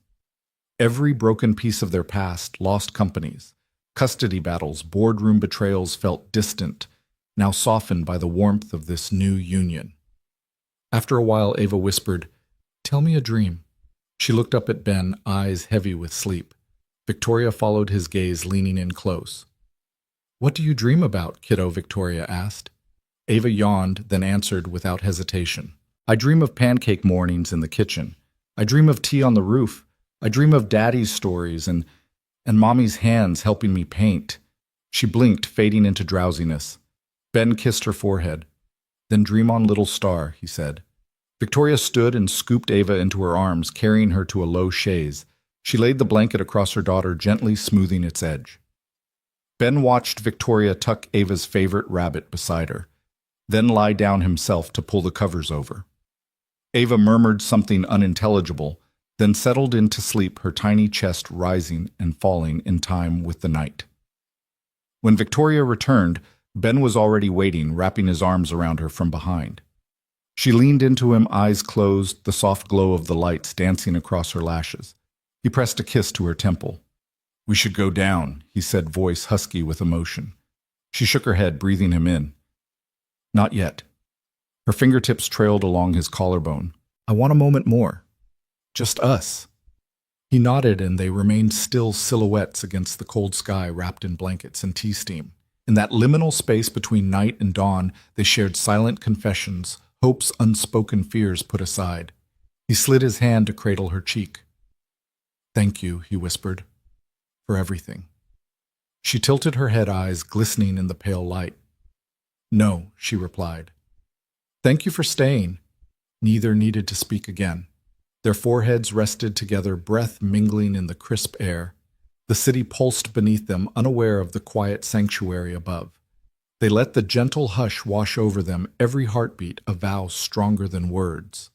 Every broken piece of their past, lost companies, custody battles, boardroom betrayals felt distant, now softened by the warmth of this new union. After a while, Ava whispered, "Tell me a dream." She looked up at Ben, eyes heavy with sleep. Victoria followed his gaze, leaning in close. "What do you dream about, kiddo?" Victoria asked. Ava yawned, then answered without hesitation. "I dream of pancake mornings in the kitchen. I dream of tea on the roof. I dream of Daddy's stories and Mommy's hands helping me paint." She blinked, fading into drowsiness. Ben kissed her forehead. "Then dream on, little star," he said. Victoria stood and scooped Ava into her arms, carrying her to a low chaise. She laid the blanket across her daughter, gently smoothing its edge. Ben watched Victoria tuck Ava's favorite rabbit beside her, then lie down himself to pull the covers over. Ava murmured something unintelligible, then settled into sleep, her tiny chest rising and falling in time with the night. When Victoria returned, Ben was already waiting, wrapping his arms around her from behind. She leaned into him, eyes closed, the soft glow of the lights dancing across her lashes. He pressed a kiss to her temple. "We should go down," he said, voice husky with emotion. She shook her head, breathing him in. "Not yet." Her fingertips trailed along his collarbone. "I want a moment more. Just us." He nodded, and they remained still silhouettes against the cold sky, wrapped in blankets and tea steam. In that liminal space between night and dawn, they shared silent confessions, hopes, unspoken fears put aside. He slid his hand to cradle her cheek. "Thank you," he whispered, "for everything." She tilted her head, eyes glistening in the pale light. "No," she replied. "Thank you for staying." Neither needed to speak again. Their foreheads rested together, breath mingling in the crisp air. The city pulsed beneath them, unaware of the quiet sanctuary above. They let the gentle hush wash over them, every heartbeat a vow stronger than words.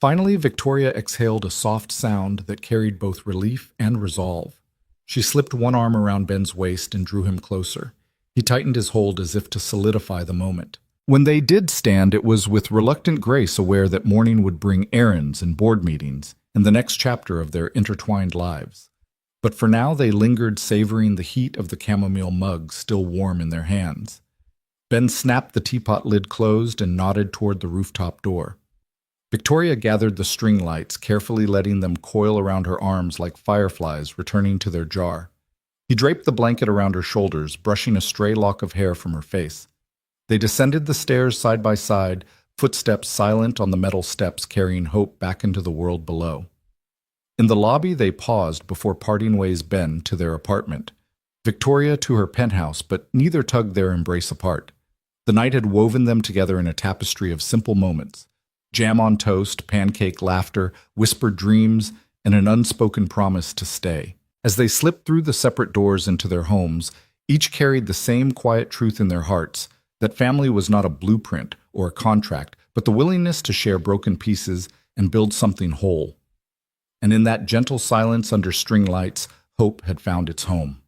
Finally, Victoria exhaled a soft sound that carried both relief and resolve. She slipped one arm around Ben's waist and drew him closer. He tightened his hold as if to solidify the moment. When they did stand, it was with reluctant grace, aware that morning would bring errands and board meetings and the next chapter of their intertwined lives. But for now they lingered, savoring the heat of the chamomile mug still warm in their hands. Ben snapped the teapot lid closed and nodded toward the rooftop door. Victoria gathered the string lights, carefully letting them coil around her arms like fireflies returning to their jar. He draped the blanket around her shoulders, brushing a stray lock of hair from her face. They descended the stairs side by side, footsteps silent on the metal steps, carrying hope back into the world below. In the lobby, they paused before parting ways, Ben to their apartment, Victoria to her penthouse, but neither tugged their embrace apart. The night had woven them together in a tapestry of simple moments: jam on toast, pancake laughter, whispered dreams, and an unspoken promise to stay. As they slipped through the separate doors into their homes, each carried the same quiet truth in their hearts, that family was not a blueprint or a contract, but the willingness to share broken pieces and build something whole. And in that gentle silence under string lights, hope had found its home.